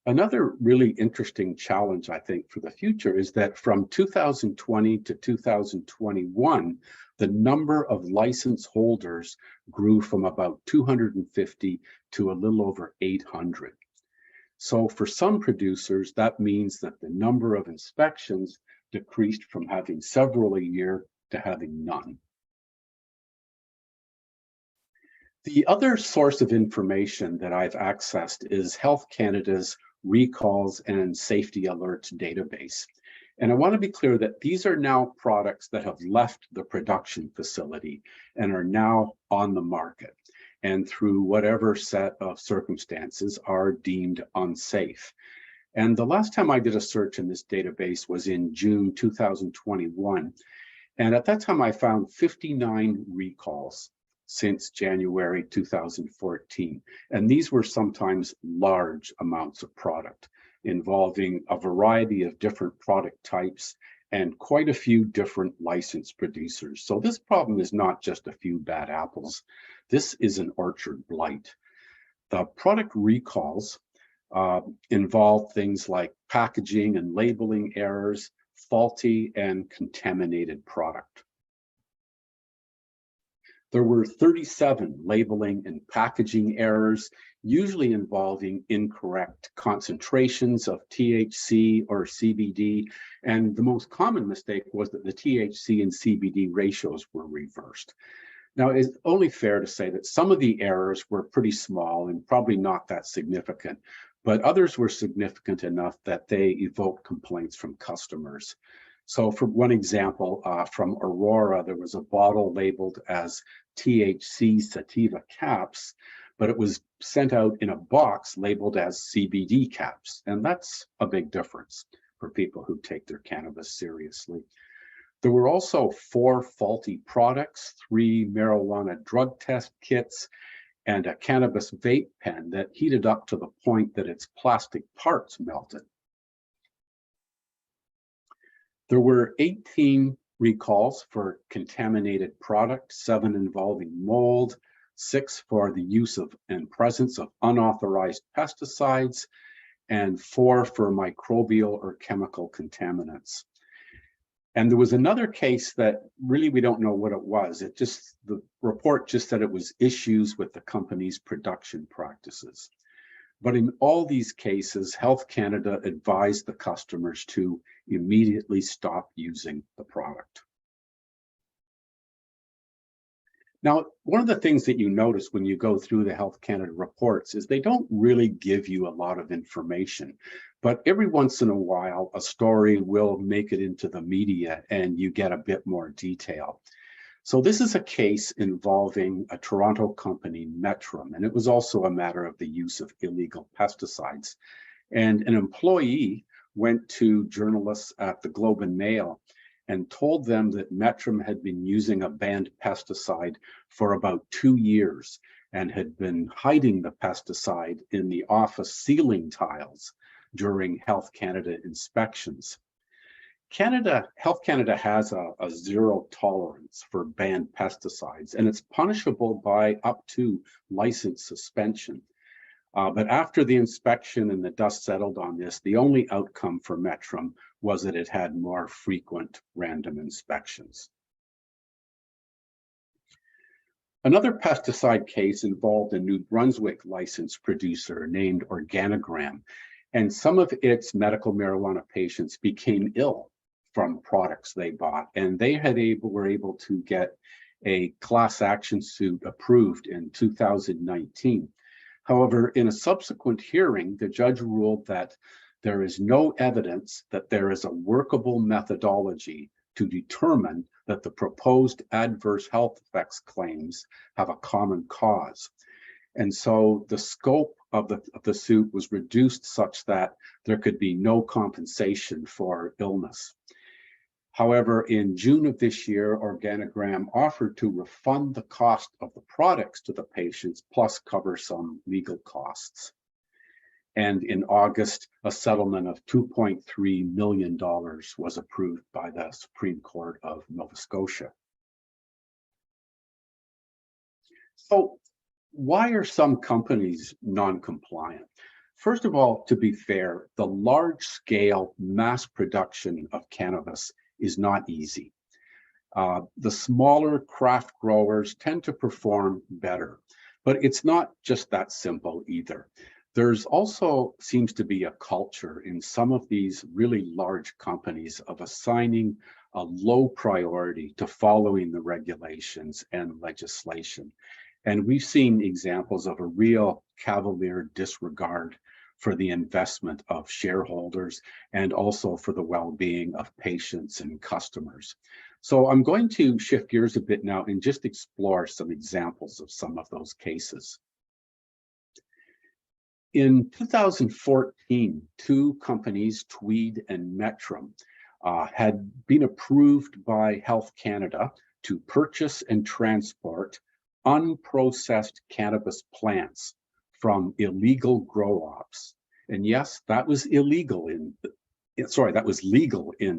Another really interesting challenge, I think, for the future is that from 2020 to 2021, the number of license holders grew from about 250 to a little over 800. So for some producers, that means that the number of inspections decreased from having several a year to having none. The other source of information that I've accessed is Health Canada's recalls and safety alerts database. And I want to be clear that these are now products that have left the production facility and are now on the market, and through whatever set of circumstances are deemed unsafe. And the last time I did a search in this database was in June 2021. And at that time, I found 59 recalls since January 2014. And these were sometimes large amounts of product involving a variety of different product types and quite a few different licensed producers. So this problem is not just a few bad apples. This is an orchard blight. The product recalls involve things like packaging and labeling errors, faulty and contaminated product. There were 37 labeling and packaging errors, usually involving incorrect concentrations of THC or CBD. And the most common mistake was that the THC and CBD ratios were reversed. Now, it's only fair to say that some of the errors were pretty small and probably not that significant, but others were significant enough that they evoked complaints from customers. So for one example, from Aurora, there was a bottle labeled as THC sativa caps, but it was sent out in a box labeled as CBD caps. And that's a big difference for people who take their cannabis seriously. There were also 4 faulty products, 3 marijuana drug test kits, and a cannabis vape pen that heated up to the point that its plastic parts melted. There were 18 recalls for contaminated product, 7 involving mold, 6 for the use of and presence of unauthorized pesticides, and 4 for microbial or chemical contaminants. And there was another case that really we don't know what it was. The report just said it was issues with the company's production practices. But in all these cases, Health Canada advised the customers to immediately stop using the product. Now, one of the things that you notice when you go through the Health Canada reports is they don't really give you a lot of information, but every once in a while, a story will make it into the media and you get a bit more detail. So this is a case involving a Toronto company, Metrum, and it was also a matter of the use of illegal pesticides. And an employee went to journalists at the Globe and Mail and told them that Metrum had been using a banned pesticide for about 2 years and had been hiding the pesticide in the office ceiling tiles during Health Canada inspections. Health Canada has a zero tolerance for banned pesticides, and it's punishable by up to license suspension. But after the inspection and the dust settled on this, the only outcome for Metrum was that it had more frequent random inspections. Another pesticide case involved a New Brunswick licensed producer named Organogram, and some of its medical marijuana patients became ill from products they bought, and they were able to get a class action suit approved in 2019. However, in a subsequent hearing, the judge ruled that there is no evidence that there is a workable methodology to determine that the proposed adverse health effects claims have a common cause. And so the scope of the suit was reduced such that there could be no compensation for illness. However, in June of this year, Organogram offered to refund the cost of the products to the patients, plus cover some legal costs. And in August, a settlement of $2.3 million was approved by the Supreme Court of Nova Scotia. So why are some companies non-compliant? First of all, to be fair, the large-scale mass production of cannabis is not easy. The smaller craft growers tend to perform better, but it's not just that simple either. There's also seems to be a culture in some of these really large companies of assigning a low priority to following the regulations and legislation. And we've seen examples of a real cavalier disregard for the investment of shareholders and also for the well-being of patients and customers. So I'm going to shift gears a bit now and just explore some examples of some of those cases. In 2014, 2 companies, Tweed and Metrum, had been approved by Health Canada to purchase and transport unprocessed cannabis plants from illegal grow-ops. And yes, that was legal in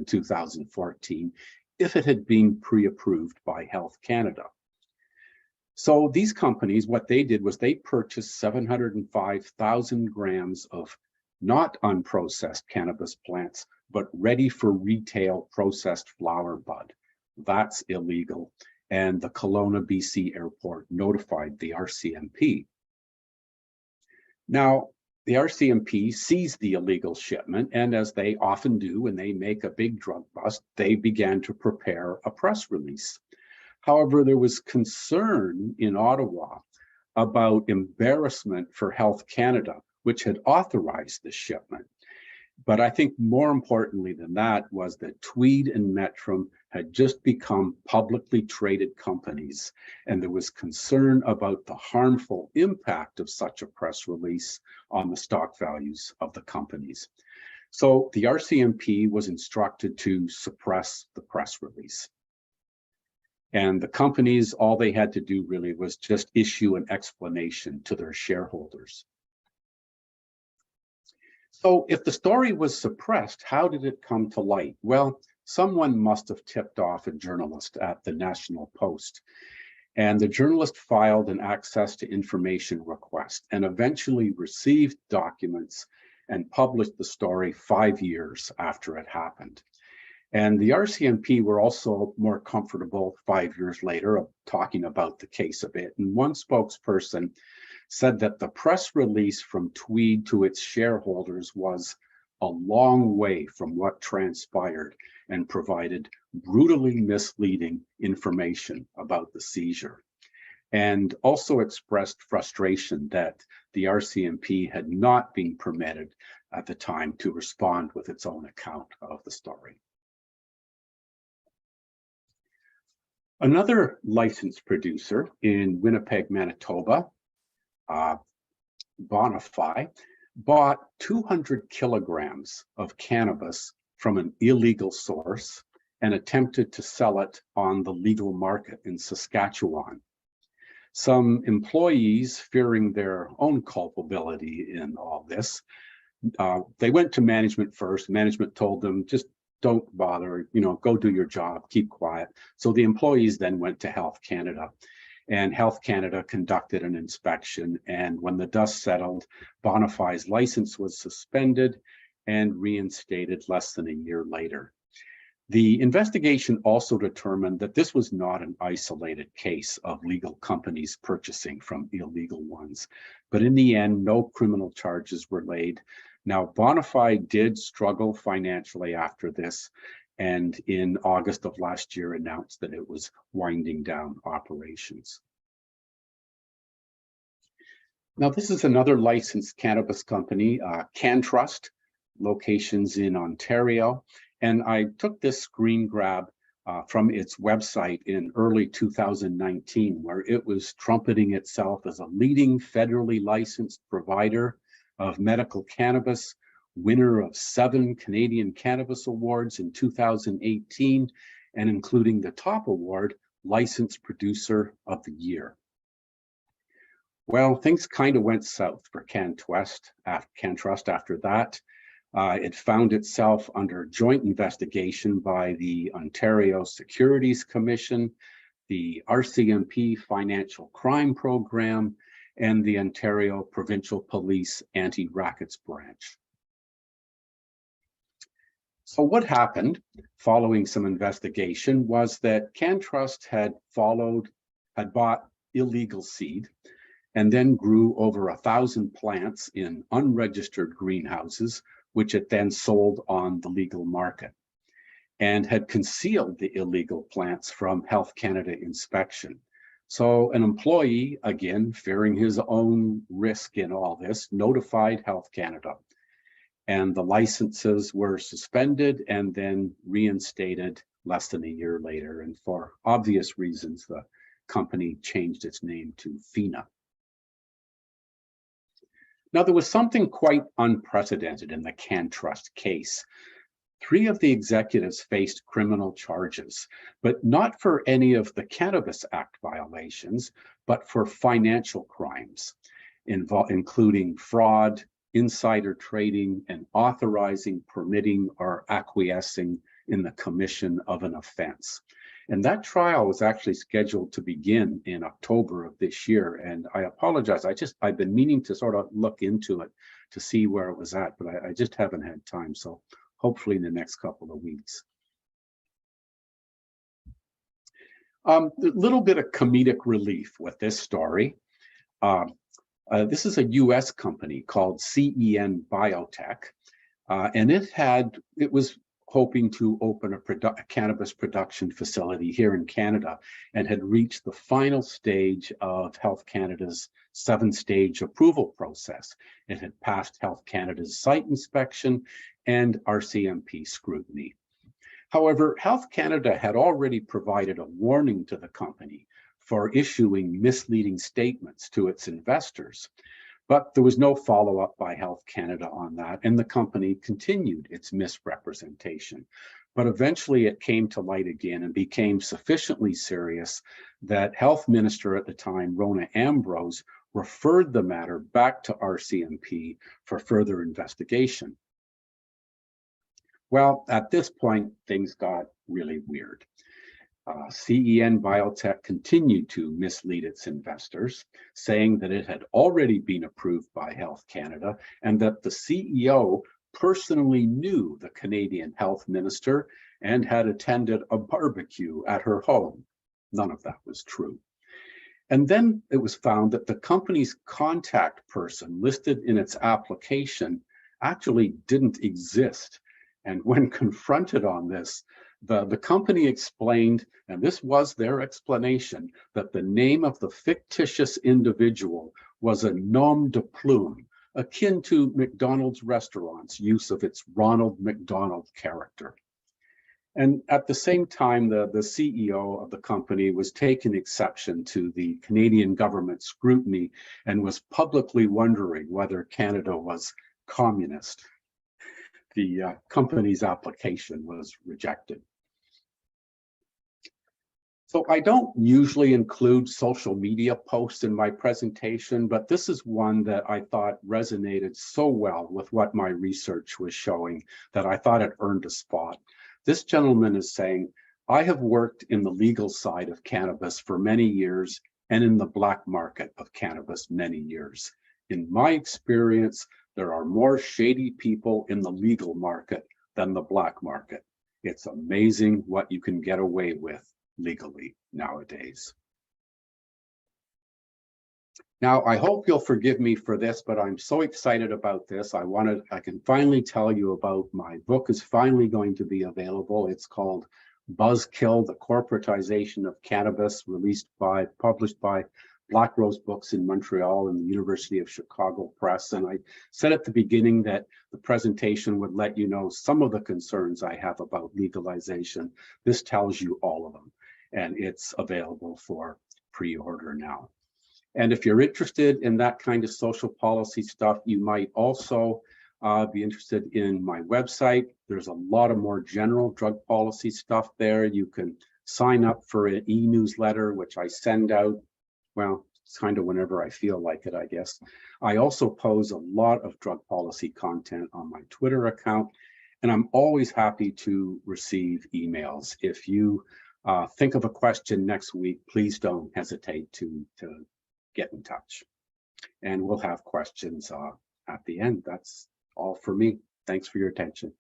2014 if it had been pre-approved by Health Canada. So these companies, what they did was they purchased 705,000 grams of not unprocessed cannabis plants, but ready for retail processed flower bud. That's illegal. And the Kelowna, BC airport notified the RCMP. Now, the RCMP seized the illegal shipment, and as they often do when they make a big drug bust, they began to prepare a press release. However, there was concern in Ottawa about embarrassment for Health Canada, which had authorized the shipment. But I think more importantly than that was that Tweed and Metrum had just become publicly traded companies, and there was concern about the harmful impact of such a press release on the stock values of the companies. So the RCMP was instructed to suppress the press release. And the companies, all they had to do really was just issue an explanation to their shareholders. So if the story was suppressed, how did it come to light? Well, someone must have tipped off a journalist at the National Post. And the journalist filed an access to information request and eventually received documents and published the story 5 years after it happened. And the RCMP were also more comfortable 5 years later of talking about the case a bit. And one spokesperson said that the press release from Tweed to its shareholders was a long way from what transpired and provided brutally misleading information about the seizure, and also expressed frustration that the RCMP had not been permitted at the time to respond with its own account of the story. Another licensed producer in Winnipeg, Manitoba, Bonify, bought 200 kilograms of cannabis from an illegal source and attempted to sell it on the legal market in Saskatchewan. Some employees, fearing their own culpability in all this, they went to management first. Management told them, just don't bother, go do your job, keep quiet. So the employees then went to Health Canada, and Health Canada conducted an inspection. And when the dust settled, Bonify's license was suspended and reinstated less than a year later. The investigation also determined that this was not an isolated case of legal companies purchasing from illegal ones, but in the end, no criminal charges were laid. Now, Bonify did struggle financially after this, and in August of last year announced that it was winding down operations. Now, this is another licensed cannabis company, CanTrust, locations in Ontario. And I took this screen grab from its website in early 2019, where it was trumpeting itself as a leading federally licensed provider of medical cannabis, winner of 7 Canadian Cannabis Awards in 2018, and including the top award, Licensed Producer of the Year. Well, things kind of went south for CanTrust after that. It found itself under joint investigation by the Ontario Securities Commission, the RCMP Financial Crime Program, and the Ontario Provincial Police Anti-Rackets Branch. So what happened following some investigation was that CanTrust had bought illegal seed and then grew over 1,000 plants in unregistered greenhouses, which it then sold on the legal market, and had concealed the illegal plants from Health Canada inspection. So an employee, again, fearing his own risk in all this, notified Health Canada, and the licenses were suspended and then reinstated less than a year later. And for obvious reasons, the company changed its name to FINA. Now, there was something quite unprecedented in the CanTrust case. 3 of the executives faced criminal charges, but not for any of the Cannabis Act violations, but for financial crimes, including fraud, insider trading, and authorizing, permitting, or acquiescing in the commission of an offense. And that trial was actually scheduled to begin in October of this year. And I apologize, I've been meaning to sort of look into it to see where it was at, but I just haven't had time. So hopefully in the next couple of weeks. A little bit of comedic relief with this story. This is a US company called CEN Biotech, and it was hoping to open a cannabis production facility here in Canada, and had reached the final stage of Health Canada's 7-stage approval process. It had passed Health Canada's site inspection and RCMP scrutiny. However, Health Canada had already provided a warning to the company for issuing misleading statements to its investors. But there was no follow-up by Health Canada on that, and the company continued its misrepresentation. But eventually it came to light again and became sufficiently serious that Health Minister at the time, Rona Ambrose, referred the matter back to RCMP for further investigation. Well, at this point, things got really weird. CEN Biotech continued to mislead its investors, saying that it had already been approved by Health Canada and that the CEO personally knew the Canadian Health Minister and had attended a barbecue at her home. None of that was true. And then it was found that the company's contact person listed in its application actually didn't exist. And when confronted on this, the company explained, and this was their explanation, that the name of the fictitious individual was a nom de plume, akin to McDonald's restaurant's use of its Ronald McDonald character. And at the same time, the CEO of the company was taking exception to the Canadian government scrutiny and was publicly wondering whether Canada was communist. The company's application was rejected. So I don't usually include social media posts in my presentation, but this is one that I thought resonated so well with what my research was showing that I thought it earned a spot. This gentleman is saying, I have worked in the legal side of cannabis for many years and in the black market of cannabis many years. In my experience, there are more shady people in the legal market than the black market. It's amazing what you can get away with legally nowadays. Now, I hope you'll forgive me for this, but I'm so excited about this. I can finally tell you about my book is finally going to be available. It's called Buzzkill, the Corporatization of Cannabis, published by Black Rose Books in Montreal and the University of Chicago Press. And I said at the beginning that the presentation would let you know some of the concerns I have about legalization. This tells you all of them, and it's available for pre-order now. And if you're interested in that kind of social policy stuff, you might also be interested in my website. There's a lot of more general drug policy stuff there. You can sign up for an e-newsletter, which I send out, well, it's kind of whenever I feel like it, I guess. I also post a lot of drug policy content on my Twitter account, and I'm always happy to receive emails. If you think of a question next week, please don't hesitate to get in touch, and we'll have questions at the end. That's all for me. Thanks for your attention.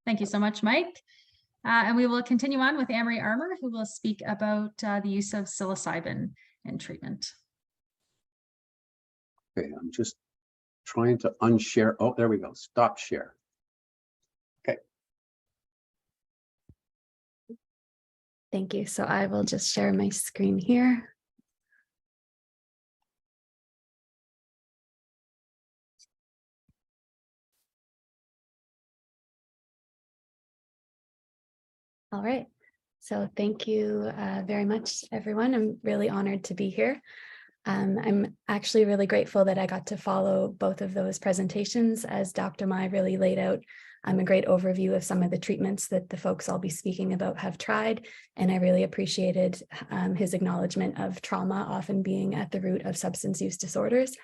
Thank you so much, Mike. And we will continue on with Amory Armour, who will speak about the use of psilocybin in treatment. Okay, I'm just trying to unshare. Oh, there we go. Stop share. Okay. Thank you. So I will just share my screen here. All right. So thank you very much, everyone. I'm really honored to be here. I'm actually really grateful that I got to follow both of those presentations, as Dr. Mai really laid out a great overview of some of the treatments that the folks I'll be speaking about have tried. And I really appreciated his acknowledgement of trauma often being at the root of substance use disorders.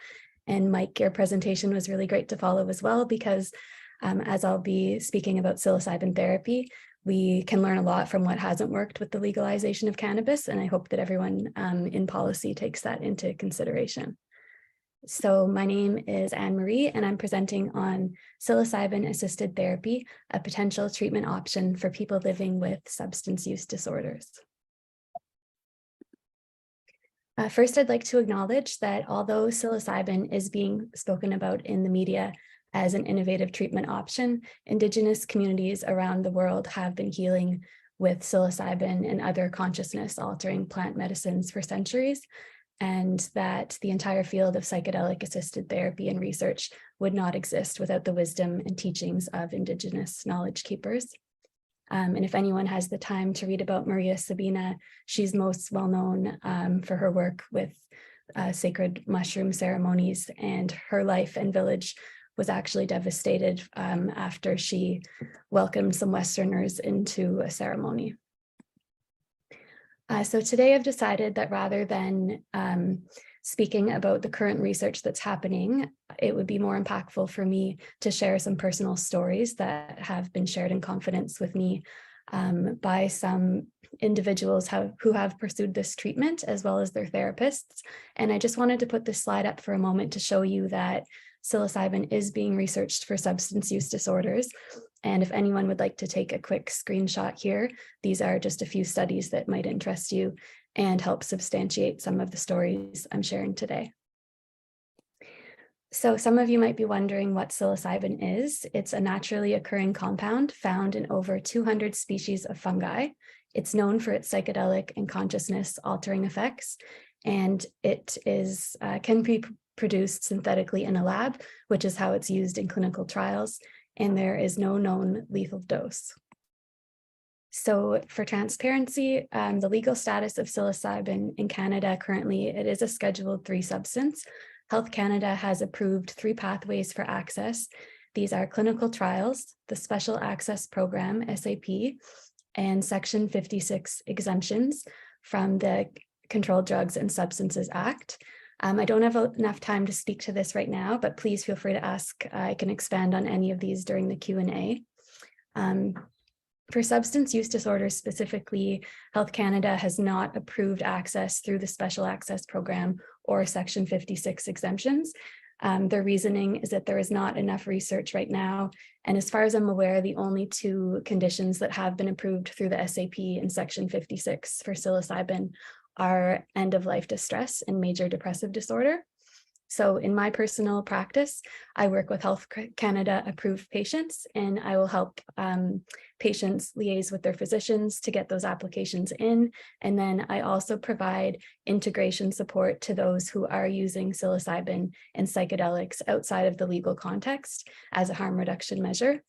And Mike, your presentation was really great to follow as well, because as I'll be speaking about psilocybin therapy, we can learn a lot from what hasn't worked with the legalization of cannabis. And I hope that everyone in policy takes that into consideration. So my name is Anne-Marie, and I'm presenting on psilocybin-assisted therapy, a potential treatment option for people living with substance use disorders. First, I'd like to acknowledge that although psilocybin is being spoken about in the media as an innovative treatment option, Indigenous communities around the world have been healing with psilocybin and other consciousness-altering plant medicines for centuries, and that the entire field of psychedelic-assisted therapy and research would not exist without the wisdom and teachings of Indigenous knowledge keepers. And if anyone has the time to read about Maria Sabina, she's most well known for her work with sacred mushroom ceremonies, and her life and village was actually devastated after she welcomed some Westerners into a ceremony. So today I've decided that rather than speaking about the current research that's happening, it would be more impactful for me to share some personal stories that have been shared in confidence with me by some individuals who have pursued this treatment, as well as their therapists. And I just wanted to put this slide up for a moment to show you that psilocybin is being researched for substance use disorders. And if anyone would like to take a quick screenshot here, these are just a few studies that might interest you and help substantiate some of the stories I'm sharing today. So some of you might be wondering what psilocybin is. It's a naturally occurring compound found in over 200 species of fungi. It's known for its psychedelic and consciousness altering effects, and it can be produced synthetically in a lab, which is how it's used in clinical trials, and there is no known lethal dose. So for transparency, the legal status of psilocybin in Canada currently, it is a Scheduled III substance. Health Canada has approved 3 pathways for access. These are clinical trials, the Special Access Program, SAP, and Section 56 exemptions from the Controlled Drugs and Substances Act. I don't have enough time to speak to this right now, but please feel free to ask. I can expand on any of these during the Q&A. For substance use disorders specifically, Health Canada has not approved access through the Special Access Program or Section 56 exemptions. Their reasoning is that there is not enough research right now. And as far as I'm aware, the only 2 conditions that have been approved through the SAP and Section 56 for psilocybin are end-of-life distress and major depressive disorder. So in my personal practice, I work with Health Canada approved patients, and I will help patients liaise with their physicians to get those applications in. And then I also provide integration support to those who are using psilocybin and psychedelics outside of the legal context as a harm reduction measure.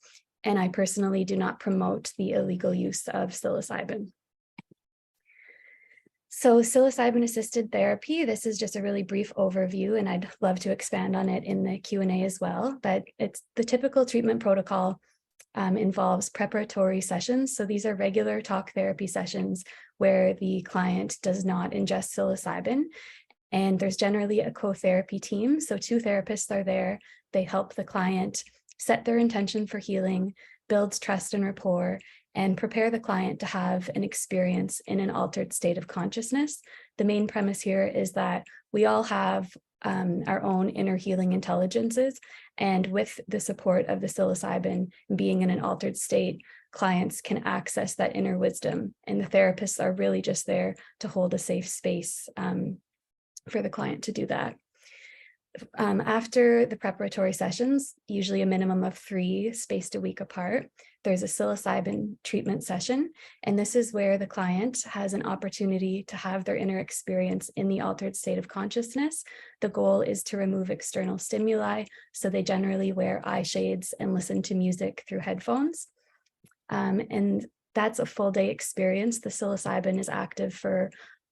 And I personally do not promote the illegal use of psilocybin. So psilocybin-assisted therapy, this is just a really brief overview, and I'd love to expand on it in the Q&A as well, but it's the typical treatment protocol involves preparatory sessions. So these are regular talk therapy sessions where the client does not ingest psilocybin, and there's generally a co-therapy team. So 2 therapists are there. They help the client set their intention for healing, build trust and rapport, and prepare the client to have an experience in an altered state of consciousness. The main premise here is that we all have our own inner healing intelligences, and with the support of the psilocybin being in an altered state, clients can access that inner wisdom, and the therapists are really just there to hold a safe space for the client to do that. After the preparatory sessions, usually a minimum of 3 spaced a week apart, there's a psilocybin treatment session, and this is where the client has an opportunity to have their inner experience in the altered state of consciousness. The goal is to remove external stimuli, so they generally wear eye shades and listen to music through headphones. And that's a full day experience. The psilocybin is active for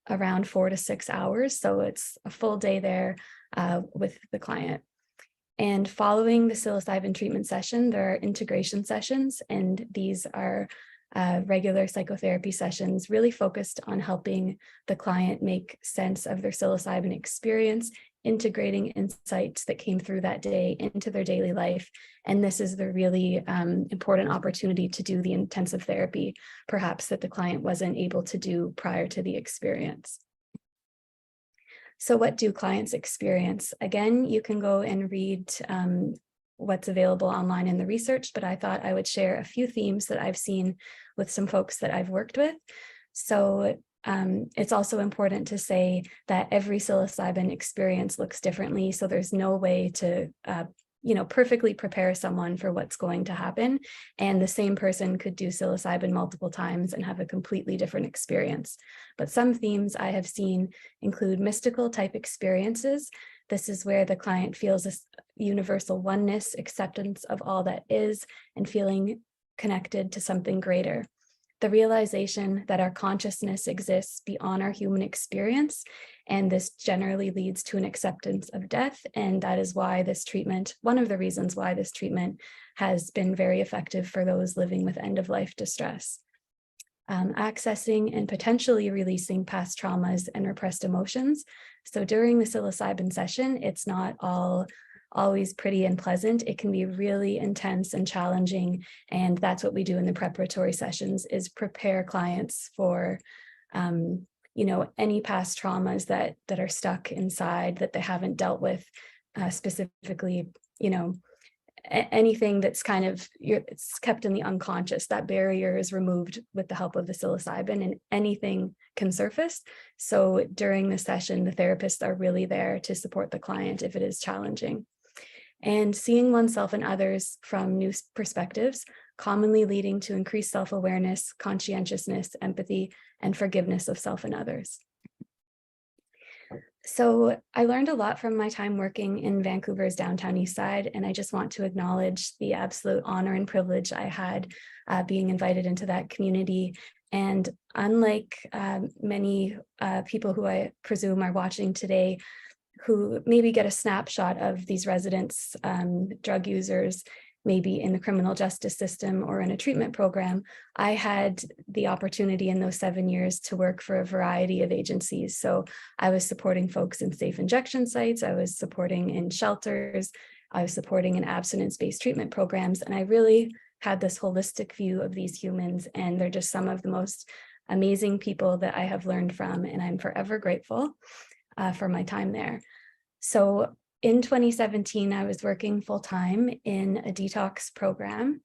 around 4 to 6 hours, so it's a full day there with the client. And following the psilocybin treatment session, there are integration sessions, and these are regular psychotherapy sessions really focused on helping the client make sense of their psilocybin experience, integrating insights that came through that day into their daily life. And this is the really important opportunity to do the intensive therapy, perhaps that the client wasn't able to do prior to the experience. So what do clients experience? Again, you can go and read what's available online in the research, but I thought I would share a few themes that I've seen with some folks that I've worked with. So it's also important to say that every psilocybin experience looks differently. So there's no way to perfectly prepare someone for what's going to happen. And the same person could do psilocybin multiple times and have a completely different experience. But some themes I have seen include mystical type experiences. This is where the client feels this universal oneness, acceptance of all that is, and feeling connected to something greater. the realization that our consciousness exists beyond our human experience. And this generally leads to an acceptance of death. And that is why this treatment, one of the reasons why this treatment has been very effective for those living with end-of-life distress. Accessing and potentially releasing past traumas and repressed emotions. So during the psilocybin session, it's not always pretty and pleasant. It can be really intense and challenging. And that's what we do in the preparatory sessions, is prepare clients for any past traumas that are stuck inside that they haven't dealt with, specifically, anything that's kind of, it's kept in the unconscious. That barrier is removed with the help of the psilocybin, and anything can surface. So during the session, the therapists are really there to support the client if it is challenging. And seeing oneself and others from new perspectives, commonly leading to increased self-awareness, conscientiousness, empathy, and forgiveness of self and others. So I learned a lot from my time working in Vancouver's downtown east side, and I just want to acknowledge the absolute honor and privilege I had being invited into that community. And unlike many people who I presume are watching today, who maybe get a snapshot of these residents, drug users, maybe in the criminal justice system or in a treatment program, I had the opportunity in those 7 years to work for a variety of agencies. So I was supporting folks in safe injection sites, I was supporting in shelters, I was supporting in abstinence-based treatment programs, and I really had this holistic view of these humans, and they're just some of the most amazing people that I have learned from, and I'm forever grateful for my time there. So in 2017, I was working full-time in a detox program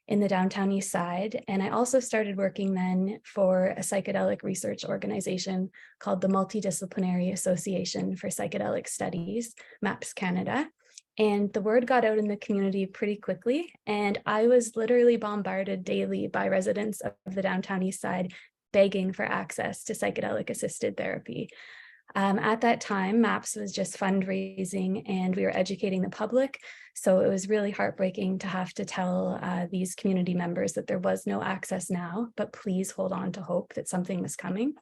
in the downtown east side. And I also started working then for a psychedelic research organization called the Multidisciplinary Association for Psychedelic Studies, MAPS Canada. And the word got out in the community pretty quickly. And I was literally bombarded daily by residents of the downtown east side begging for access to psychedelic assisted therapy. At that time, MAPS was just fundraising and we were educating the public. So it was really heartbreaking to have to tell these community members that there was no access now, but please hold on to hope that something was coming,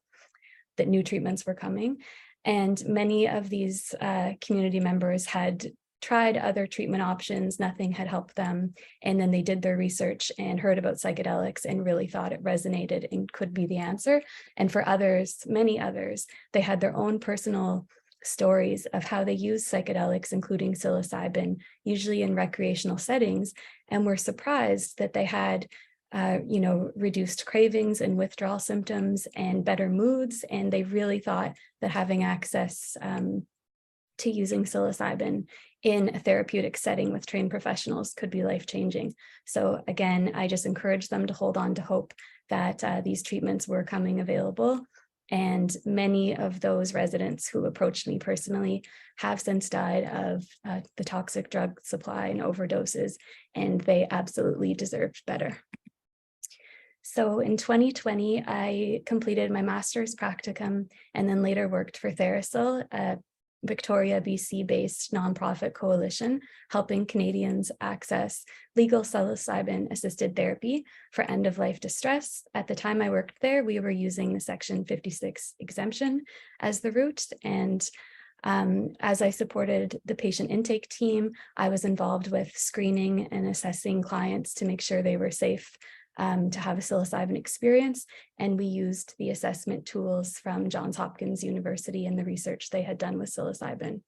that new treatments were coming. And many of these community members had tried other treatment options, nothing had helped them. And then they did their research and heard about psychedelics and really thought it resonated and could be the answer. And for others, many others, they had their own personal stories of how they use psychedelics, including psilocybin, usually in recreational settings, and were surprised that they had reduced cravings and withdrawal symptoms and better moods. And they really thought that having access to using psilocybin in a therapeutic setting with trained professionals could be life-changing. So again, I just encourage them to hold on to hope that these treatments were coming available. And many of those residents who approached me personally have since died of the toxic drug supply and overdoses, and they absolutely deserved better. So in 2020, I completed my master's practicum and then later worked for Therasil, a Victoria, BC-based nonprofit coalition helping Canadians access legal psilocybin-assisted therapy for end-of-life distress. At the time I worked there, we were using the Section 56 exemption as the route. And as I supported the patient intake team, I was involved with screening and assessing clients to make sure they were safe to have a psilocybin experience. And we used the assessment tools from Johns Hopkins University and the research they had done with psilocybin.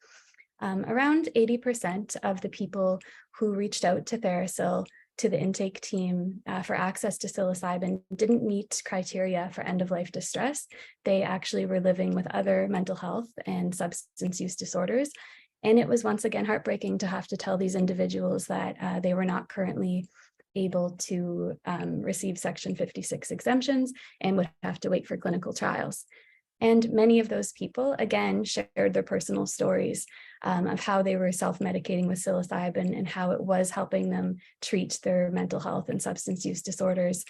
Around 80% of the people who reached out to Therasil, to the intake team for access to psilocybin, didn't meet criteria for end-of-life distress. They actually were living with other mental health and substance use disorders. And it was once again heartbreaking to have to tell these individuals that they were not currently able to receive Section 56 exemptions and would have to wait for clinical trials. And many of those people, again, shared their personal stories of how they were self-medicating with psilocybin and how it was helping them treat their mental health and substance use disorders.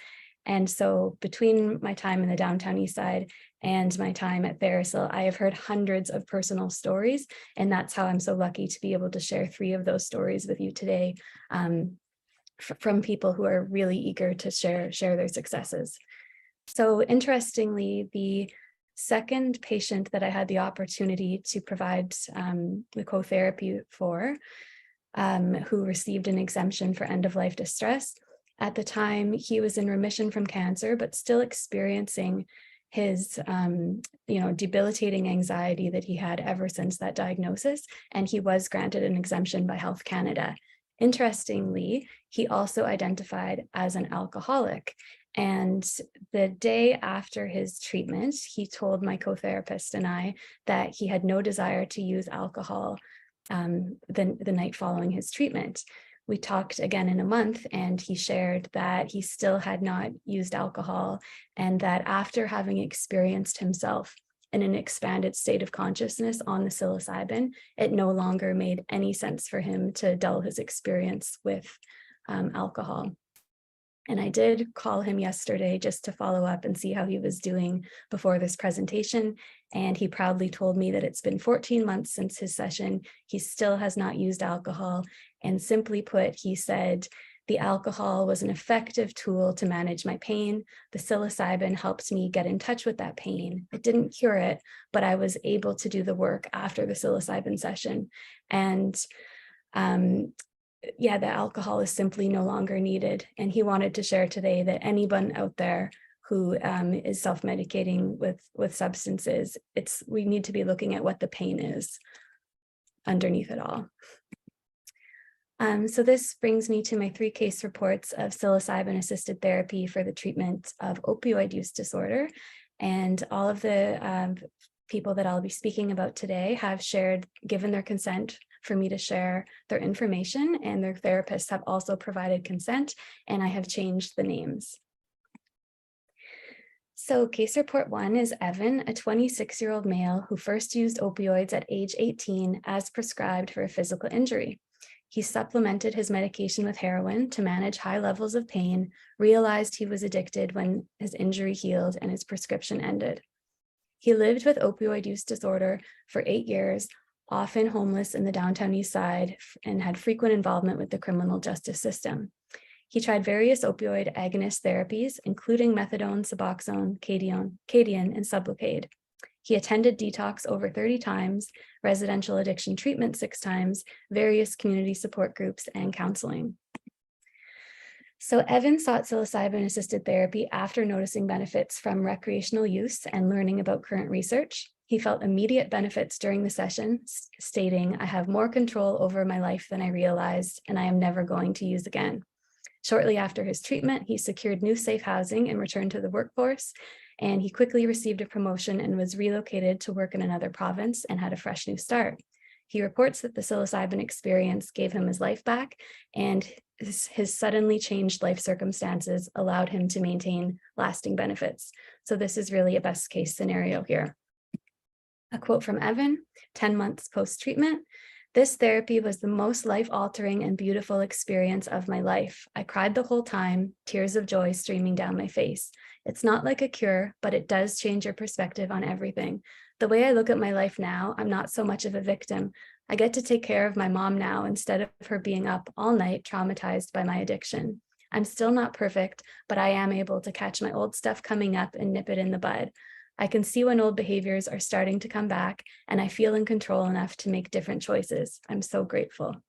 And so between my time in the downtown east side and my time at Therasil, I have heard hundreds of personal stories, and that's how I'm so lucky to be able to share 3 of those stories with you today, from people who are really eager to share their successes. So interestingly, the second patient that I had the opportunity to provide the co-therapy for, who received an exemption for end-of-life distress, at the time he was in remission from cancer, but still experiencing his debilitating anxiety that he had ever since that diagnosis, and he was granted an exemption by Health Canada. Interestingly, he also identified as an alcoholic. And the day after his treatment, he told my co-therapist and I that he had no desire to use alcohol the night following his treatment. We talked again in a month, and he shared that he still had not used alcohol, and that after having experienced himself in an expanded state of consciousness on the psilocybin, it no longer made any sense for him to dull his experience with alcohol. And I did call him yesterday just to follow up and see how he was doing before this presentation. And he proudly told me that it's been 14 months since his session. He still has not used alcohol. And simply put, he said, the alcohol was an effective tool to manage my pain. The psilocybin helped me get in touch with that pain. It didn't cure it, but I was able to do the work after the psilocybin session. And the alcohol is simply no longer needed. And he wanted to share today that anyone out there who is self-medicating with substances, we need to be looking at what the pain is underneath it all. So this brings me to my 3 case reports of psilocybin-assisted therapy for the treatment of opioid use disorder. And all of the people that I'll be speaking about today have given their consent for me to share their information, and their therapists have also provided consent, and I have changed the names. So case report 1 is Evan, a 26-year-old male who first used opioids at age 18 as prescribed for a physical injury. He supplemented his medication with heroin to manage high levels of pain, realized he was addicted when his injury healed and his prescription ended. He lived with opioid use disorder for 8 years, often homeless in the downtown east side, and had frequent involvement with the criminal justice system. He tried various opioid agonist therapies, including methadone, Suboxone, Cadian, and Sublocade. He attended detox over 30 times, residential addiction treatment 6 times, various community support groups, and counseling. So Evan sought psilocybin-assisted therapy after noticing benefits from recreational use and learning about current research. He felt immediate benefits during the session, stating, "I have more control over my life than I realized, and I am never going to use again." Shortly after his treatment, he secured new safe housing and returned to the workforce, and he quickly received a promotion and was relocated to work in another province and had a fresh new start. He reports that the psilocybin experience gave him his life back, and his suddenly changed life circumstances allowed him to maintain lasting benefits. So this is really a best case scenario here. A quote from Evan, 10 months post-treatment. "This therapy was the most life-altering and beautiful experience of my life. I cried the whole time, tears of joy streaming down my face. It's not like a cure, but it does change your perspective on everything. The way I look at my life now, I'm not so much of a victim. I get to take care of my mom now instead of her being up all night traumatized by my addiction. I'm still not perfect, but I am able to catch my old stuff coming up and nip it in the bud. I can see when old behaviors are starting to come back, and I feel in control enough to make different choices. I'm so grateful."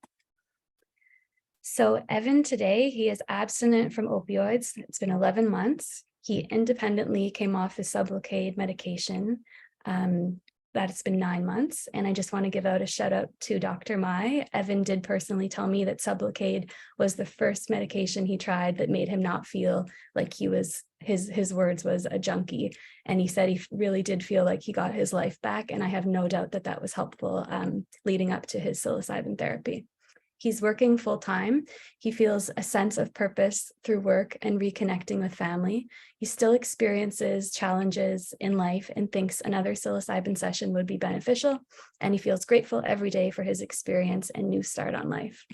So Evan today, he is abstinent from opioids. It's been 11 months. He independently came off the Sublocade medication. That's been 9 months. And I just want to give out a shout out to Dr. Mai. Evan did personally tell me that Sublocade was the first medication he tried that made him not feel like he was, his words was, a junkie. And he said he really did feel like he got his life back. And I have no doubt that that was helpful leading up to his psilocybin therapy. He's working full time. He feels a sense of purpose through work and reconnecting with family. He still experiences challenges in life and thinks another psilocybin session would be beneficial. And he feels grateful every day for his experience and new start on life.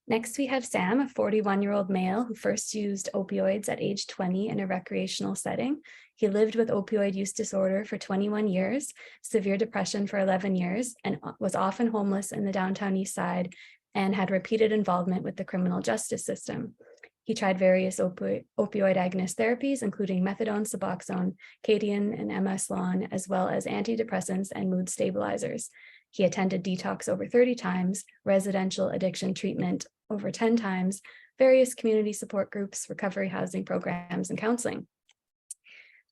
Next, we have Sam, a 41-year-old male who first used opioids at age 20 in a recreational setting. He lived with opioid use disorder for 21 years, severe depression for 11 years, and was often homeless in the downtown east side and had repeated involvement with the criminal justice system. He tried various opioid agonist therapies, including methadone, Suboxone, Cadian, and MS-Lon, as well as antidepressants and mood stabilizers. He attended detox over 30 times, residential addiction treatment over 10 times, various community support groups, recovery housing programs, and counseling.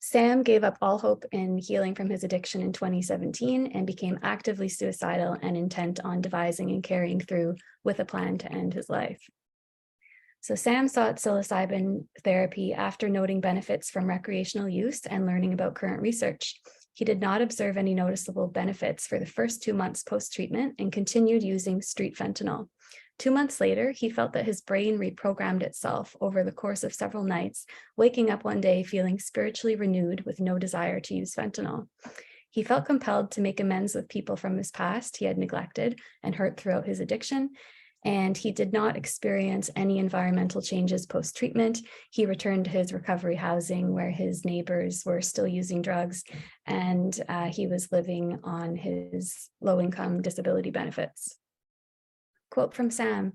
Sam gave up all hope in healing from his addiction in 2017 and became actively suicidal and intent on devising and carrying through with a plan to end his life. So Sam sought psilocybin therapy after noting benefits from recreational use and learning about current research. He did not observe any noticeable benefits for the first 2 months post-treatment and continued using street fentanyl. 2 months later, he felt that his brain reprogrammed itself over the course of several nights, waking up one day feeling spiritually renewed with no desire to use fentanyl. He felt compelled to make amends with people from his past he had neglected and hurt throughout his addiction, and he did not experience any environmental changes post-treatment. He returned to his recovery housing where his neighbors were still using drugs, and he was living on his low-income disability benefits. Quote from Sam,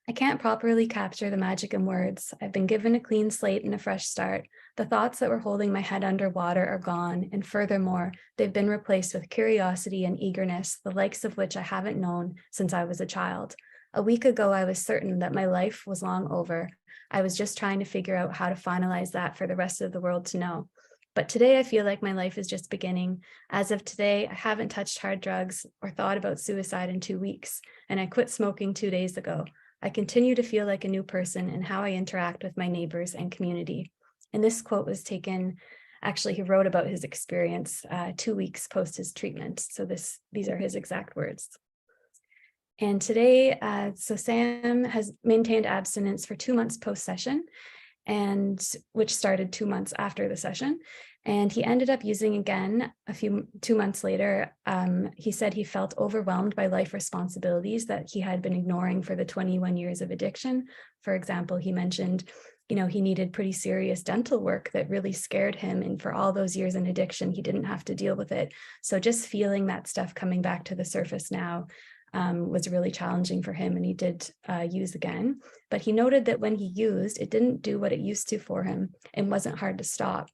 "I can't properly capture the magic in words. I've been given a clean slate and a fresh start. The thoughts that were holding my head underwater are gone, and furthermore, they've been replaced with curiosity and eagerness, the likes of which I haven't known since I was a child. A week ago, I was certain that my life was long over. I was just trying to figure out how to finalize that for the rest of the world to know. But today I feel like my life is just beginning. As of today, I haven't touched hard drugs or thought about suicide in 2 weeks, and I quit smoking 2 days ago. I continue to feel like a new person in how I interact with my neighbors and community." And this quote was taken, actually, he wrote about his experience 2 weeks post his treatment. So these are his exact words. And today, so Sam has maintained abstinence for 2 months post-session, and which started 2 months after the session. And he ended up using again 2 months later. He said he felt overwhelmed by life responsibilities that he had been ignoring for the 21 years of addiction. For example, he mentioned, he needed pretty serious dental work that really scared him. And for all those years in addiction, he didn't have to deal with it. So just feeling that stuff coming back to the surface now was really challenging for him, and he did use again. But he noted that when he used, it didn't do what it used to for him and wasn't hard to stop.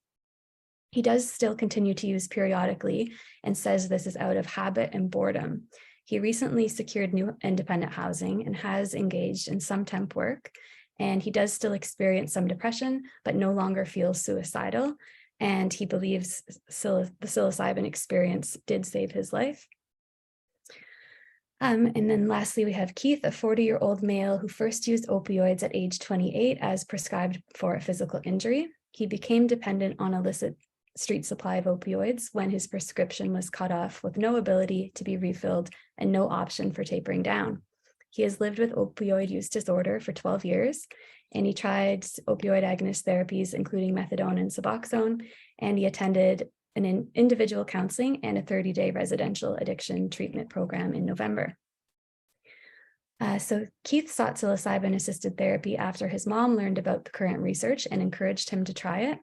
He does still continue to use periodically and says this is out of habit and boredom. He recently secured new independent housing and has engaged in some temp work, and he does still experience some depression, but no longer feels suicidal. And he believes the psilocybin experience did save his life. And then lastly, we have Keith, a 40-year-old male who first used opioids at age 28 as prescribed for a physical injury. He became dependent on illicit street supply of opioids when his prescription was cut off, with no ability to be refilled and no option for tapering down. He has lived with opioid use disorder for 12 years, and he tried opioid agonist therapies, including methadone and Suboxone, and he attended an individual counseling and a 30-day residential addiction treatment program in November. So Keith sought psilocybin-assisted therapy after his mom learned about the current research and encouraged him to try it.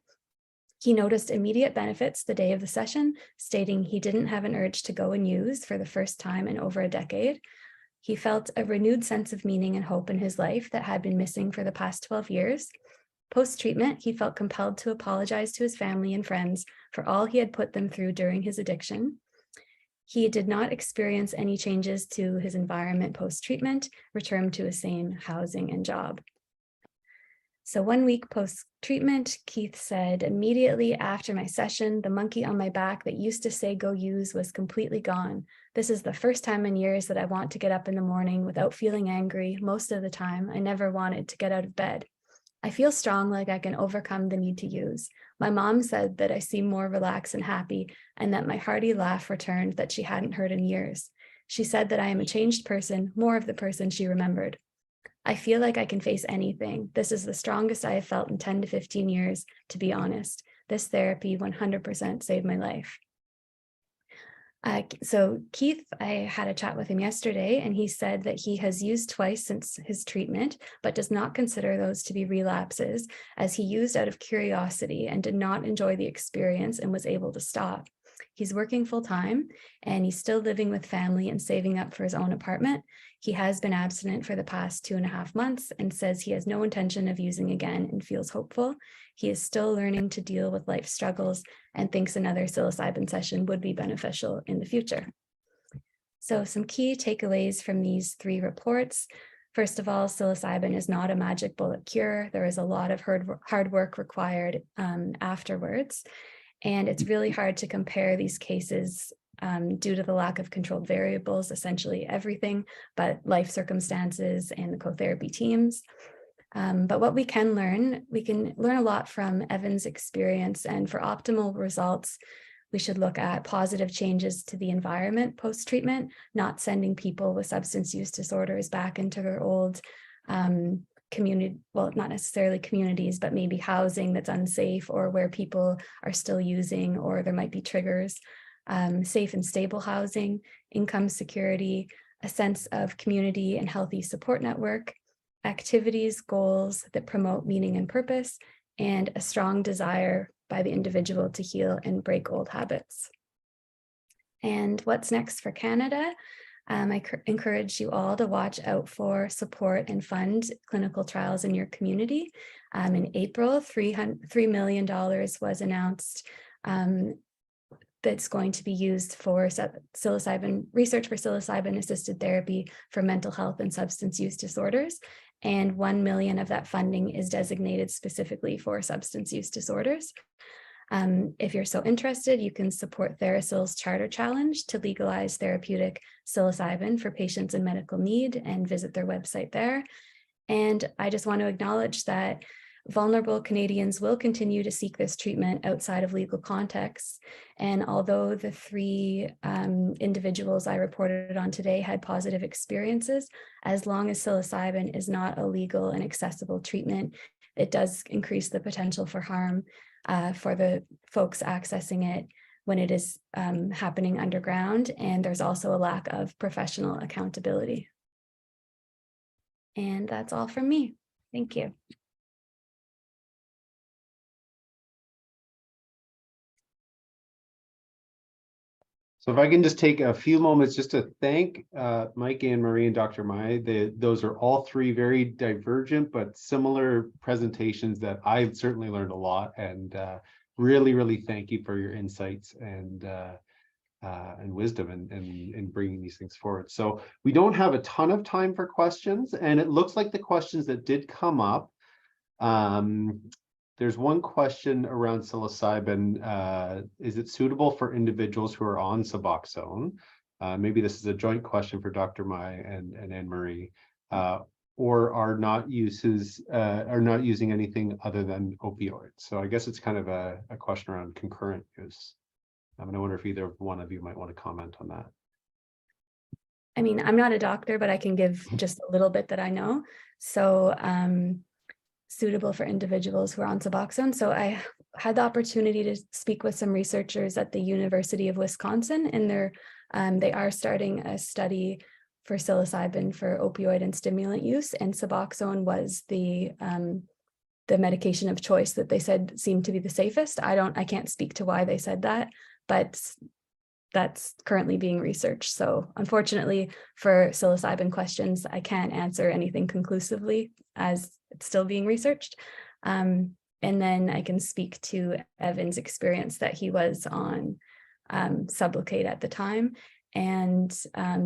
He noticed immediate benefits the day of the session, stating he didn't have an urge to go and use for the first time in over a decade. He felt a renewed sense of meaning and hope in his life that had been missing for the past 12 years. Post-treatment, he felt compelled to apologize to his family and friends for all he had put them through during his addiction. He did not experience any changes to his environment post-treatment, returned to his same housing and job. So 1 week post-treatment, Keith said, "Immediately after my session, the monkey on my back that used to say go use was completely gone. This is the first time in years that I want to get up in the morning without feeling angry. Most of the time, I never wanted to get out of bed. I feel strong, like I can overcome the need to use. My mom said that I seem more relaxed and happy, and that my hearty laugh returned that she hadn't heard in years. She said that I am a changed person, more of the person she remembered. I feel like I can face anything. This is the strongest I have felt in 10 to 15 years, to be honest. This therapy 100% saved my life." So Keith, I had a chat with him yesterday, and he said that he has used twice since his treatment, but does not consider those to be relapses, as he used out of curiosity and did not enjoy the experience and was able to stop. He's working full time and he's still living with family and saving up for his own apartment. He has been abstinent for the past 2.5 months and says he has no intention of using again and feels hopeful. He is still learning to deal with life struggles and thinks another psilocybin session would be beneficial in the future. So some key takeaways from these 3 reports. First of all, psilocybin is not a magic bullet cure. There is a lot of hard work required afterwards. And it's really hard to compare these cases due to the lack of controlled variables, essentially everything, but life circumstances and the co-therapy teams. But what we can learn a lot from Evan's experience, and for optimal results, we should look at positive changes to the environment post-treatment, not sending people with substance use disorders back into their old community, well, not necessarily communities, but maybe housing that's unsafe or where people are still using, or there might be triggers. Safe and stable housing, income security, a sense of community and healthy support network, activities, goals that promote meaning and purpose, and a strong desire by the individual to heal and break old habits. And what's next for Canada? I encourage you all to watch out for, support, and fund clinical trials in your community. In April, $3 million was announced that's going to be used for psilocybin research for psilocybin-assisted therapy for mental health and substance use disorders. And $1 million of that funding is designated specifically for substance use disorders. If you're so interested, you can support TheraPsil's Charter Challenge to legalize therapeutic psilocybin for patients in medical need and visit their website there. And I just want to acknowledge that vulnerable Canadians will continue to seek this treatment outside of legal contexts. And although the 3 individuals I reported on today had positive experiences, as long as psilocybin is not a legal and accessible treatment, it does increase the potential for harm for the folks accessing it when it is happening underground. And there's also a lack of professional accountability. And that's all from me. Thank you. So if I can just take a few moments just to thank Mike, Anne Marie, and Dr. Mai. Those are all 3 very divergent but similar presentations that I've certainly learned a lot, and really, really thank you for your insights and wisdom in bringing these things forward. So we don't have a ton of time for questions, and it looks like the questions that did come up, there's one question around psilocybin. Is it suitable for individuals who are on Suboxone? Maybe this is a joint question for Dr. Mai and Anne Marie, or are not using anything other than opioids. So I guess it's kind of a question around concurrent use. I wonder if either one of you might want to comment on that. I mean, I'm not a doctor, but I can give just a little bit that I know. So suitable for individuals who are on Suboxone. So I had the opportunity to speak with some researchers at the University of Wisconsin, and they are starting a study for psilocybin for opioid and stimulant use, and Suboxone was the medication of choice that they said seemed to be the safest. I can't speak to why they said that, but that's currently being researched. So unfortunately for psilocybin questions, I can't answer anything conclusively as it's still being researched. And then I can speak to Evan's experience that he was on Sublocade at the time. And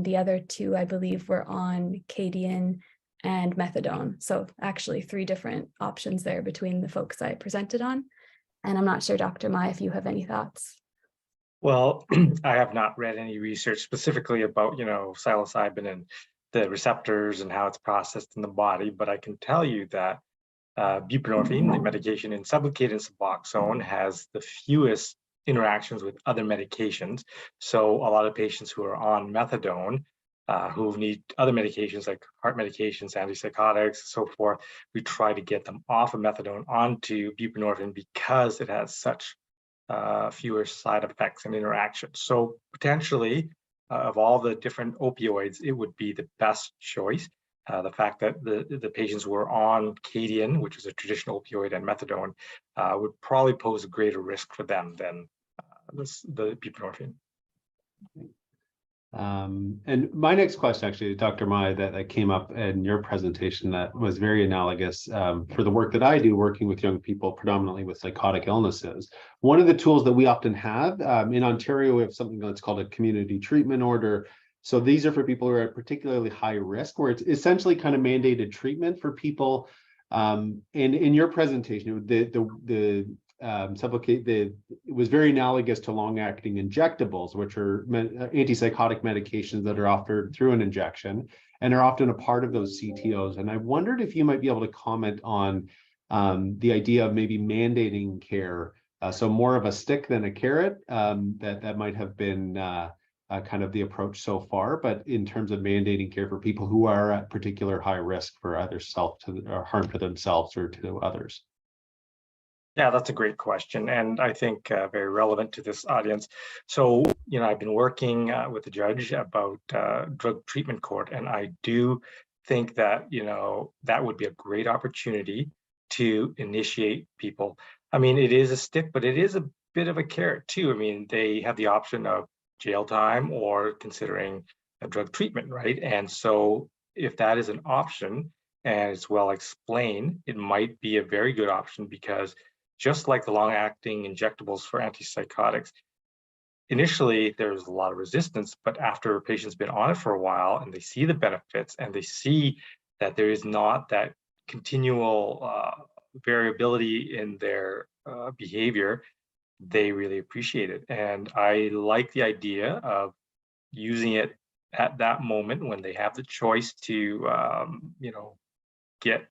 the other 2, I believe, were on Cadian and methadone. So actually 3 different options there between the folks I presented on. And I'm not sure, Dr. Mai, if you have any thoughts. Well, I have not read any research specifically about, psilocybin and the receptors and how it's processed in the body, but I can tell you that buprenorphine, the medication in Sublocade and Suboxone, has the fewest interactions with other medications. So a lot of patients who are on methadone, who need other medications like heart medications, antipsychotics, so forth, we try to get them off of methadone onto buprenorphine because it has such fewer side effects and interactions. So potentially, of all the different opioids, it would be the best choice. The fact that the patients who are on Cadian, which is a traditional opioid, and methadone, would probably pose a greater risk for them than the buprenorphine. And my next question, actually, Dr. Mai, that came up in your presentation that was very analogous for the work that I do, working with young people, predominantly with psychotic illnesses. One of the tools that we often have in Ontario, we have something that's called a community treatment order. So these are for people who are at particularly high risk, where it's essentially kind of mandated treatment for people. And in your presentation, the Sublocade, it was very analogous to long-acting injectables, which are antipsychotic medications that are offered through an injection and are often a part of those CTOs. And I wondered if you might be able to comment on the idea of maybe mandating care, so more of a stick than a carrot, that might have been kind of the approach so far, but in terms of mandating care for people who are at particular high risk for either harm to themselves or to others. Yeah, that's a great question, and I think very relevant to this audience. So, I've been working with the judge about drug treatment court, and I do think that, that would be a great opportunity to initiate people. I mean, it is a stick, but it is a bit of a carrot too. I mean, they have the option of jail time or considering a drug treatment, right? And so if that is an option and it's well explained, it might be a very good option, because just like the long-acting injectables for antipsychotics, initially there's a lot of resistance, but after a patient's been on it for a while and they see the benefits and they see that there is not that continual variability in their behavior, they really appreciate it. And I like the idea of using it at that moment when they have the choice to, get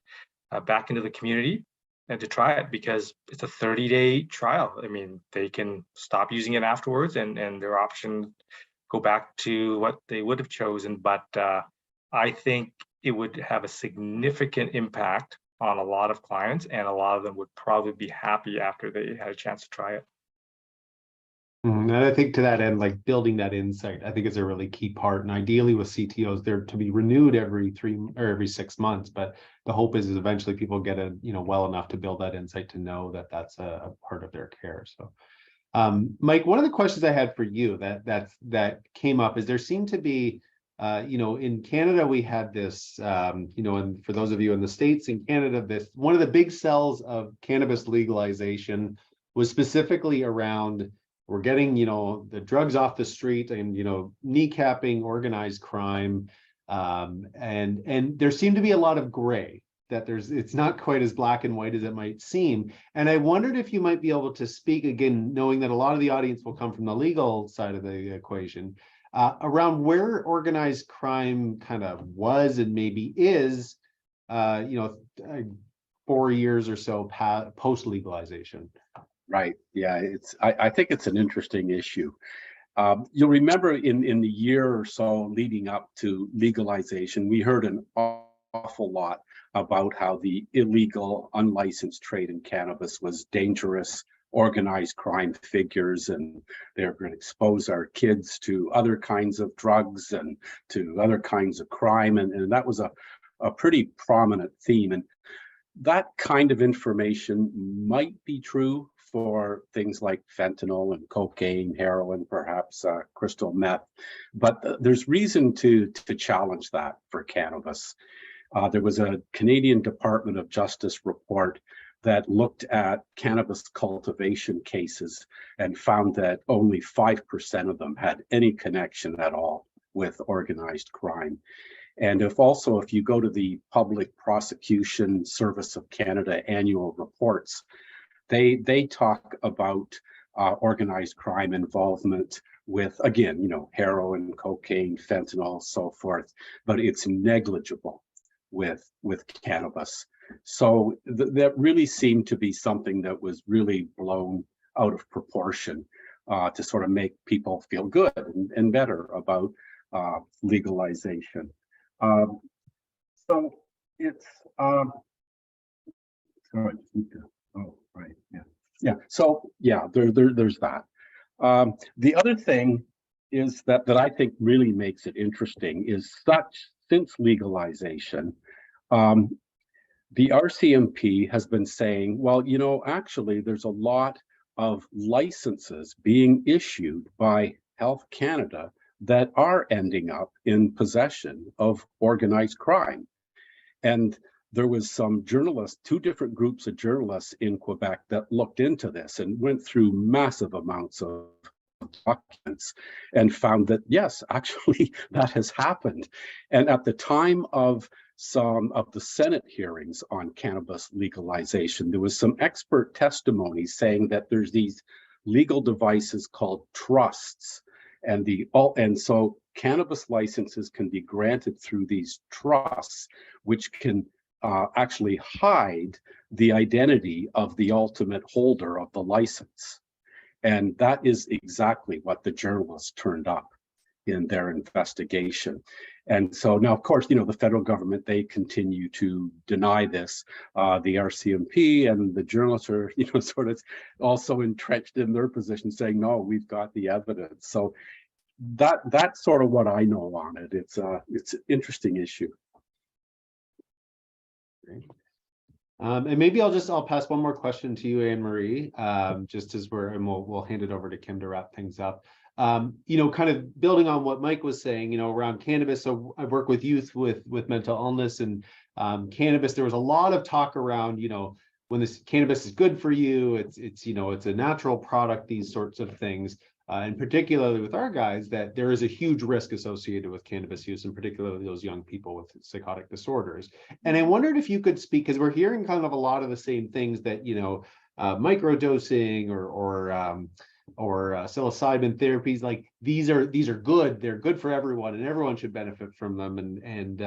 back into the community and to try it, because it's a 30-day trial. I mean, they can stop using it afterwards and their options go back to what they would have chosen. But I think it would have a significant impact on a lot of clients, and a lot of them would probably be happy after they had a chance to try it. And I think to that end, like building that insight, I think is a really key part. And ideally with CTOs, they're to be renewed every 3 or every 6 months. But the hope is eventually people get well enough to build that insight to know that that's a part of their care. So, Mike, one of the questions I had for you that came up is there seemed to be, in Canada we had this, and for those of you in the States, in Canada, this one of the big sells of cannabis legalization was specifically around, we're getting, the drugs off the street and, kneecapping organized crime. And there seemed to be a lot of gray, that it's not quite as black and white as it might seem. And I wondered if you might be able to speak, again, knowing that a lot of the audience will come from the legal side of the equation, around where organized crime kind of was and maybe is, 4 years or so post legalization. Right. Yeah, I think it's an interesting issue. You'll remember in the year or so leading up to legalization, we heard an awful lot about how the illegal, unlicensed trade in cannabis was dangerous, organized crime figures, and they're going to expose our kids to other kinds of drugs and to other kinds of crime. And that was a pretty prominent theme. And that kind of information might be true for things like fentanyl and cocaine, heroin, perhaps crystal meth, but there's reason to challenge that for cannabis. There was a Canadian Department of Justice report that looked at cannabis cultivation cases and found that only 5% of them had any connection at all with organized crime. And if you go to the Public Prosecution Service of Canada annual reports, they talk about organized crime involvement with, again, heroin, cocaine, fentanyl, so forth, but it's negligible with cannabis. So that really seemed to be something that was really blown out of proportion to sort of make people feel good and better about legalization. So it's sorry, oh, right, yeah. So yeah, there's that. The other thing is that I think really makes it interesting is since legalization, the RCMP has been saying, well, actually, there's a lot of licenses being issued by Health Canada that are ending up in possession of organized crime. And there was some journalists, two different groups of journalists in Quebec that looked into this and went through massive amounts of documents and found that, yes, actually that has happened. And at the time of some of the Senate hearings on cannabis legalization, there was some expert testimony saying that there's these legal devices called trusts, and so cannabis licenses can be granted through these trusts, which can actually hide the identity of the ultimate holder of the license. And that is exactly what the journalists turned up in their investigation. And so now, of course, the federal government, they continue to deny this. The RCMP and the journalists are, sort of also entrenched in their position saying, no, we've got the evidence. So that's sort of what I know on it. It's an interesting issue. Great. And maybe I'll pass one more question to you, Anne Marie, just as we'll hand it over to Kim to wrap things up. Kind of building on what Mike was saying, around cannabis. So I work with youth with mental illness, and cannabis. There was a lot of talk around, when this cannabis is good for you, it's a natural product, these sorts of things. And particularly with our guys, that there is a huge risk associated with cannabis use, and particularly those young people with psychotic disorders. And I wondered if you could speak, because we're hearing kind of a lot of the same things that, microdosing or psilocybin therapies, like these are good. They're good for everyone, and everyone should benefit from them. And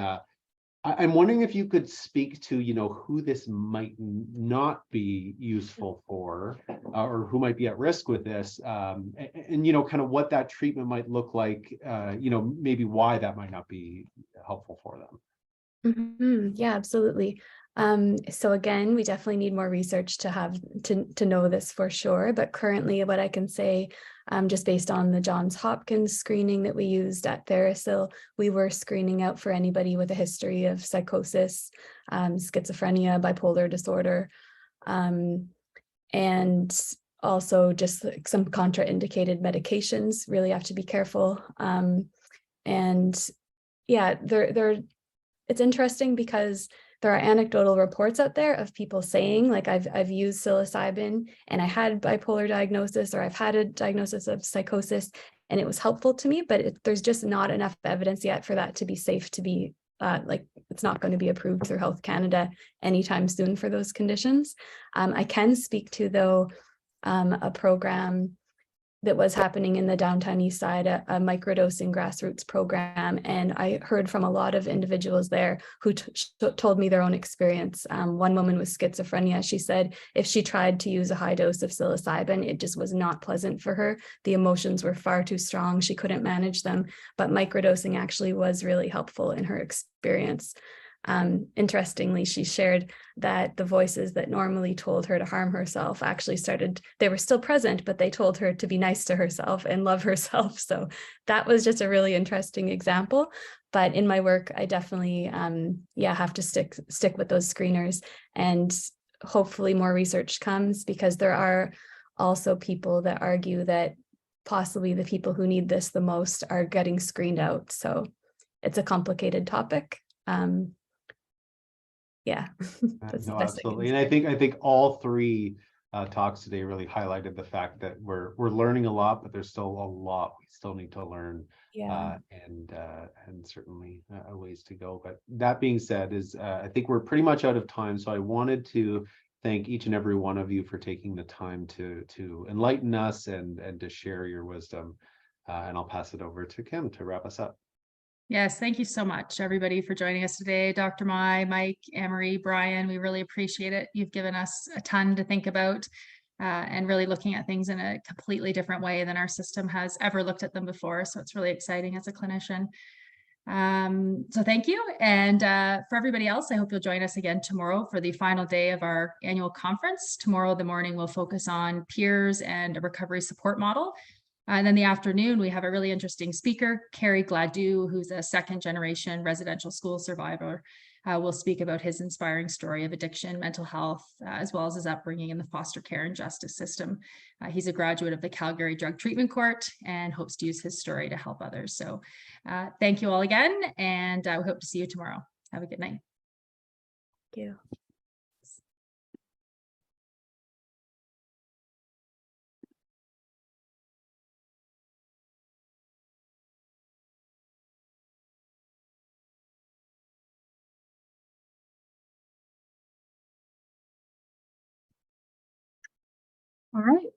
I'm wondering if you could speak to, who this might not be useful for, or who might be at risk with this, and kind of what that treatment might look like, maybe why that might not be helpful for them. Mm-hmm. Yeah, absolutely. So again, we definitely need more research to have to know this for sure. But currently, what I can say, just based on the Johns Hopkins screening that we used at Therasil, we were screening out for anybody with a history of psychosis, schizophrenia, bipolar disorder, and also just like some contraindicated medications. Really have to be careful. And yeah, it's interesting because there are anecdotal reports out there of people saying, like, I've used psilocybin and I had bipolar diagnosis, or I've had a diagnosis of psychosis and it was helpful to me, but there's just not enough evidence yet for that to be safe to be it's not going to be approved through Health Canada anytime soon for those conditions. I can speak to, though, a program that was happening in the downtown east side, a microdosing grassroots program. And I heard from a lot of individuals there who told me their own experience. One woman with schizophrenia, she said if she tried to use a high dose of psilocybin, it just was not pleasant for her. The emotions were far too strong. She couldn't manage them, but microdosing actually was really helpful in her experience. Interestingly, she shared that the voices that normally told her to harm herself actually they were still present, but they told her to be nice to herself and love herself. So that was just a really interesting example. But in my work, I definitely, have to stick with those screeners, and hopefully more research comes, because there are also people that argue that possibly the people who need this the most are getting screened out. So it's a complicated topic. That's No, the best absolutely. And I think all three talks today really highlighted the fact that we're learning a lot, but there's still a lot we still need to learn. And certainly a ways to go. But that being said, I think we're pretty much out of time. So I wanted to thank each and every one of you for taking the time to enlighten us and to share your wisdom. And I'll pass it over to Kim to wrap us up. Yes, thank you so much, everybody, for joining us today. Dr. Mai, Mike, Anne-Marie, Brian, we really appreciate it. You've given us a ton to think about, and really looking at things in a completely different way than our system has ever looked at them before. So it's really exciting as a clinician. So thank you. And for everybody else, I hope you'll join us again tomorrow for the final day of our annual conference. Tomorrow, the morning, we'll focus on peers and a recovery support model. And then the afternoon, we have a really interesting speaker, Carrie Gladue, who's a second-generation residential school survivor. Will speak about his inspiring story of addiction, mental health, as well as his upbringing in the foster care and justice system. He's a graduate of the Calgary Drug Treatment Court and hopes to use his story to help others. So thank you all again, and we hope to see you tomorrow. Have a good night. Thank you. All right.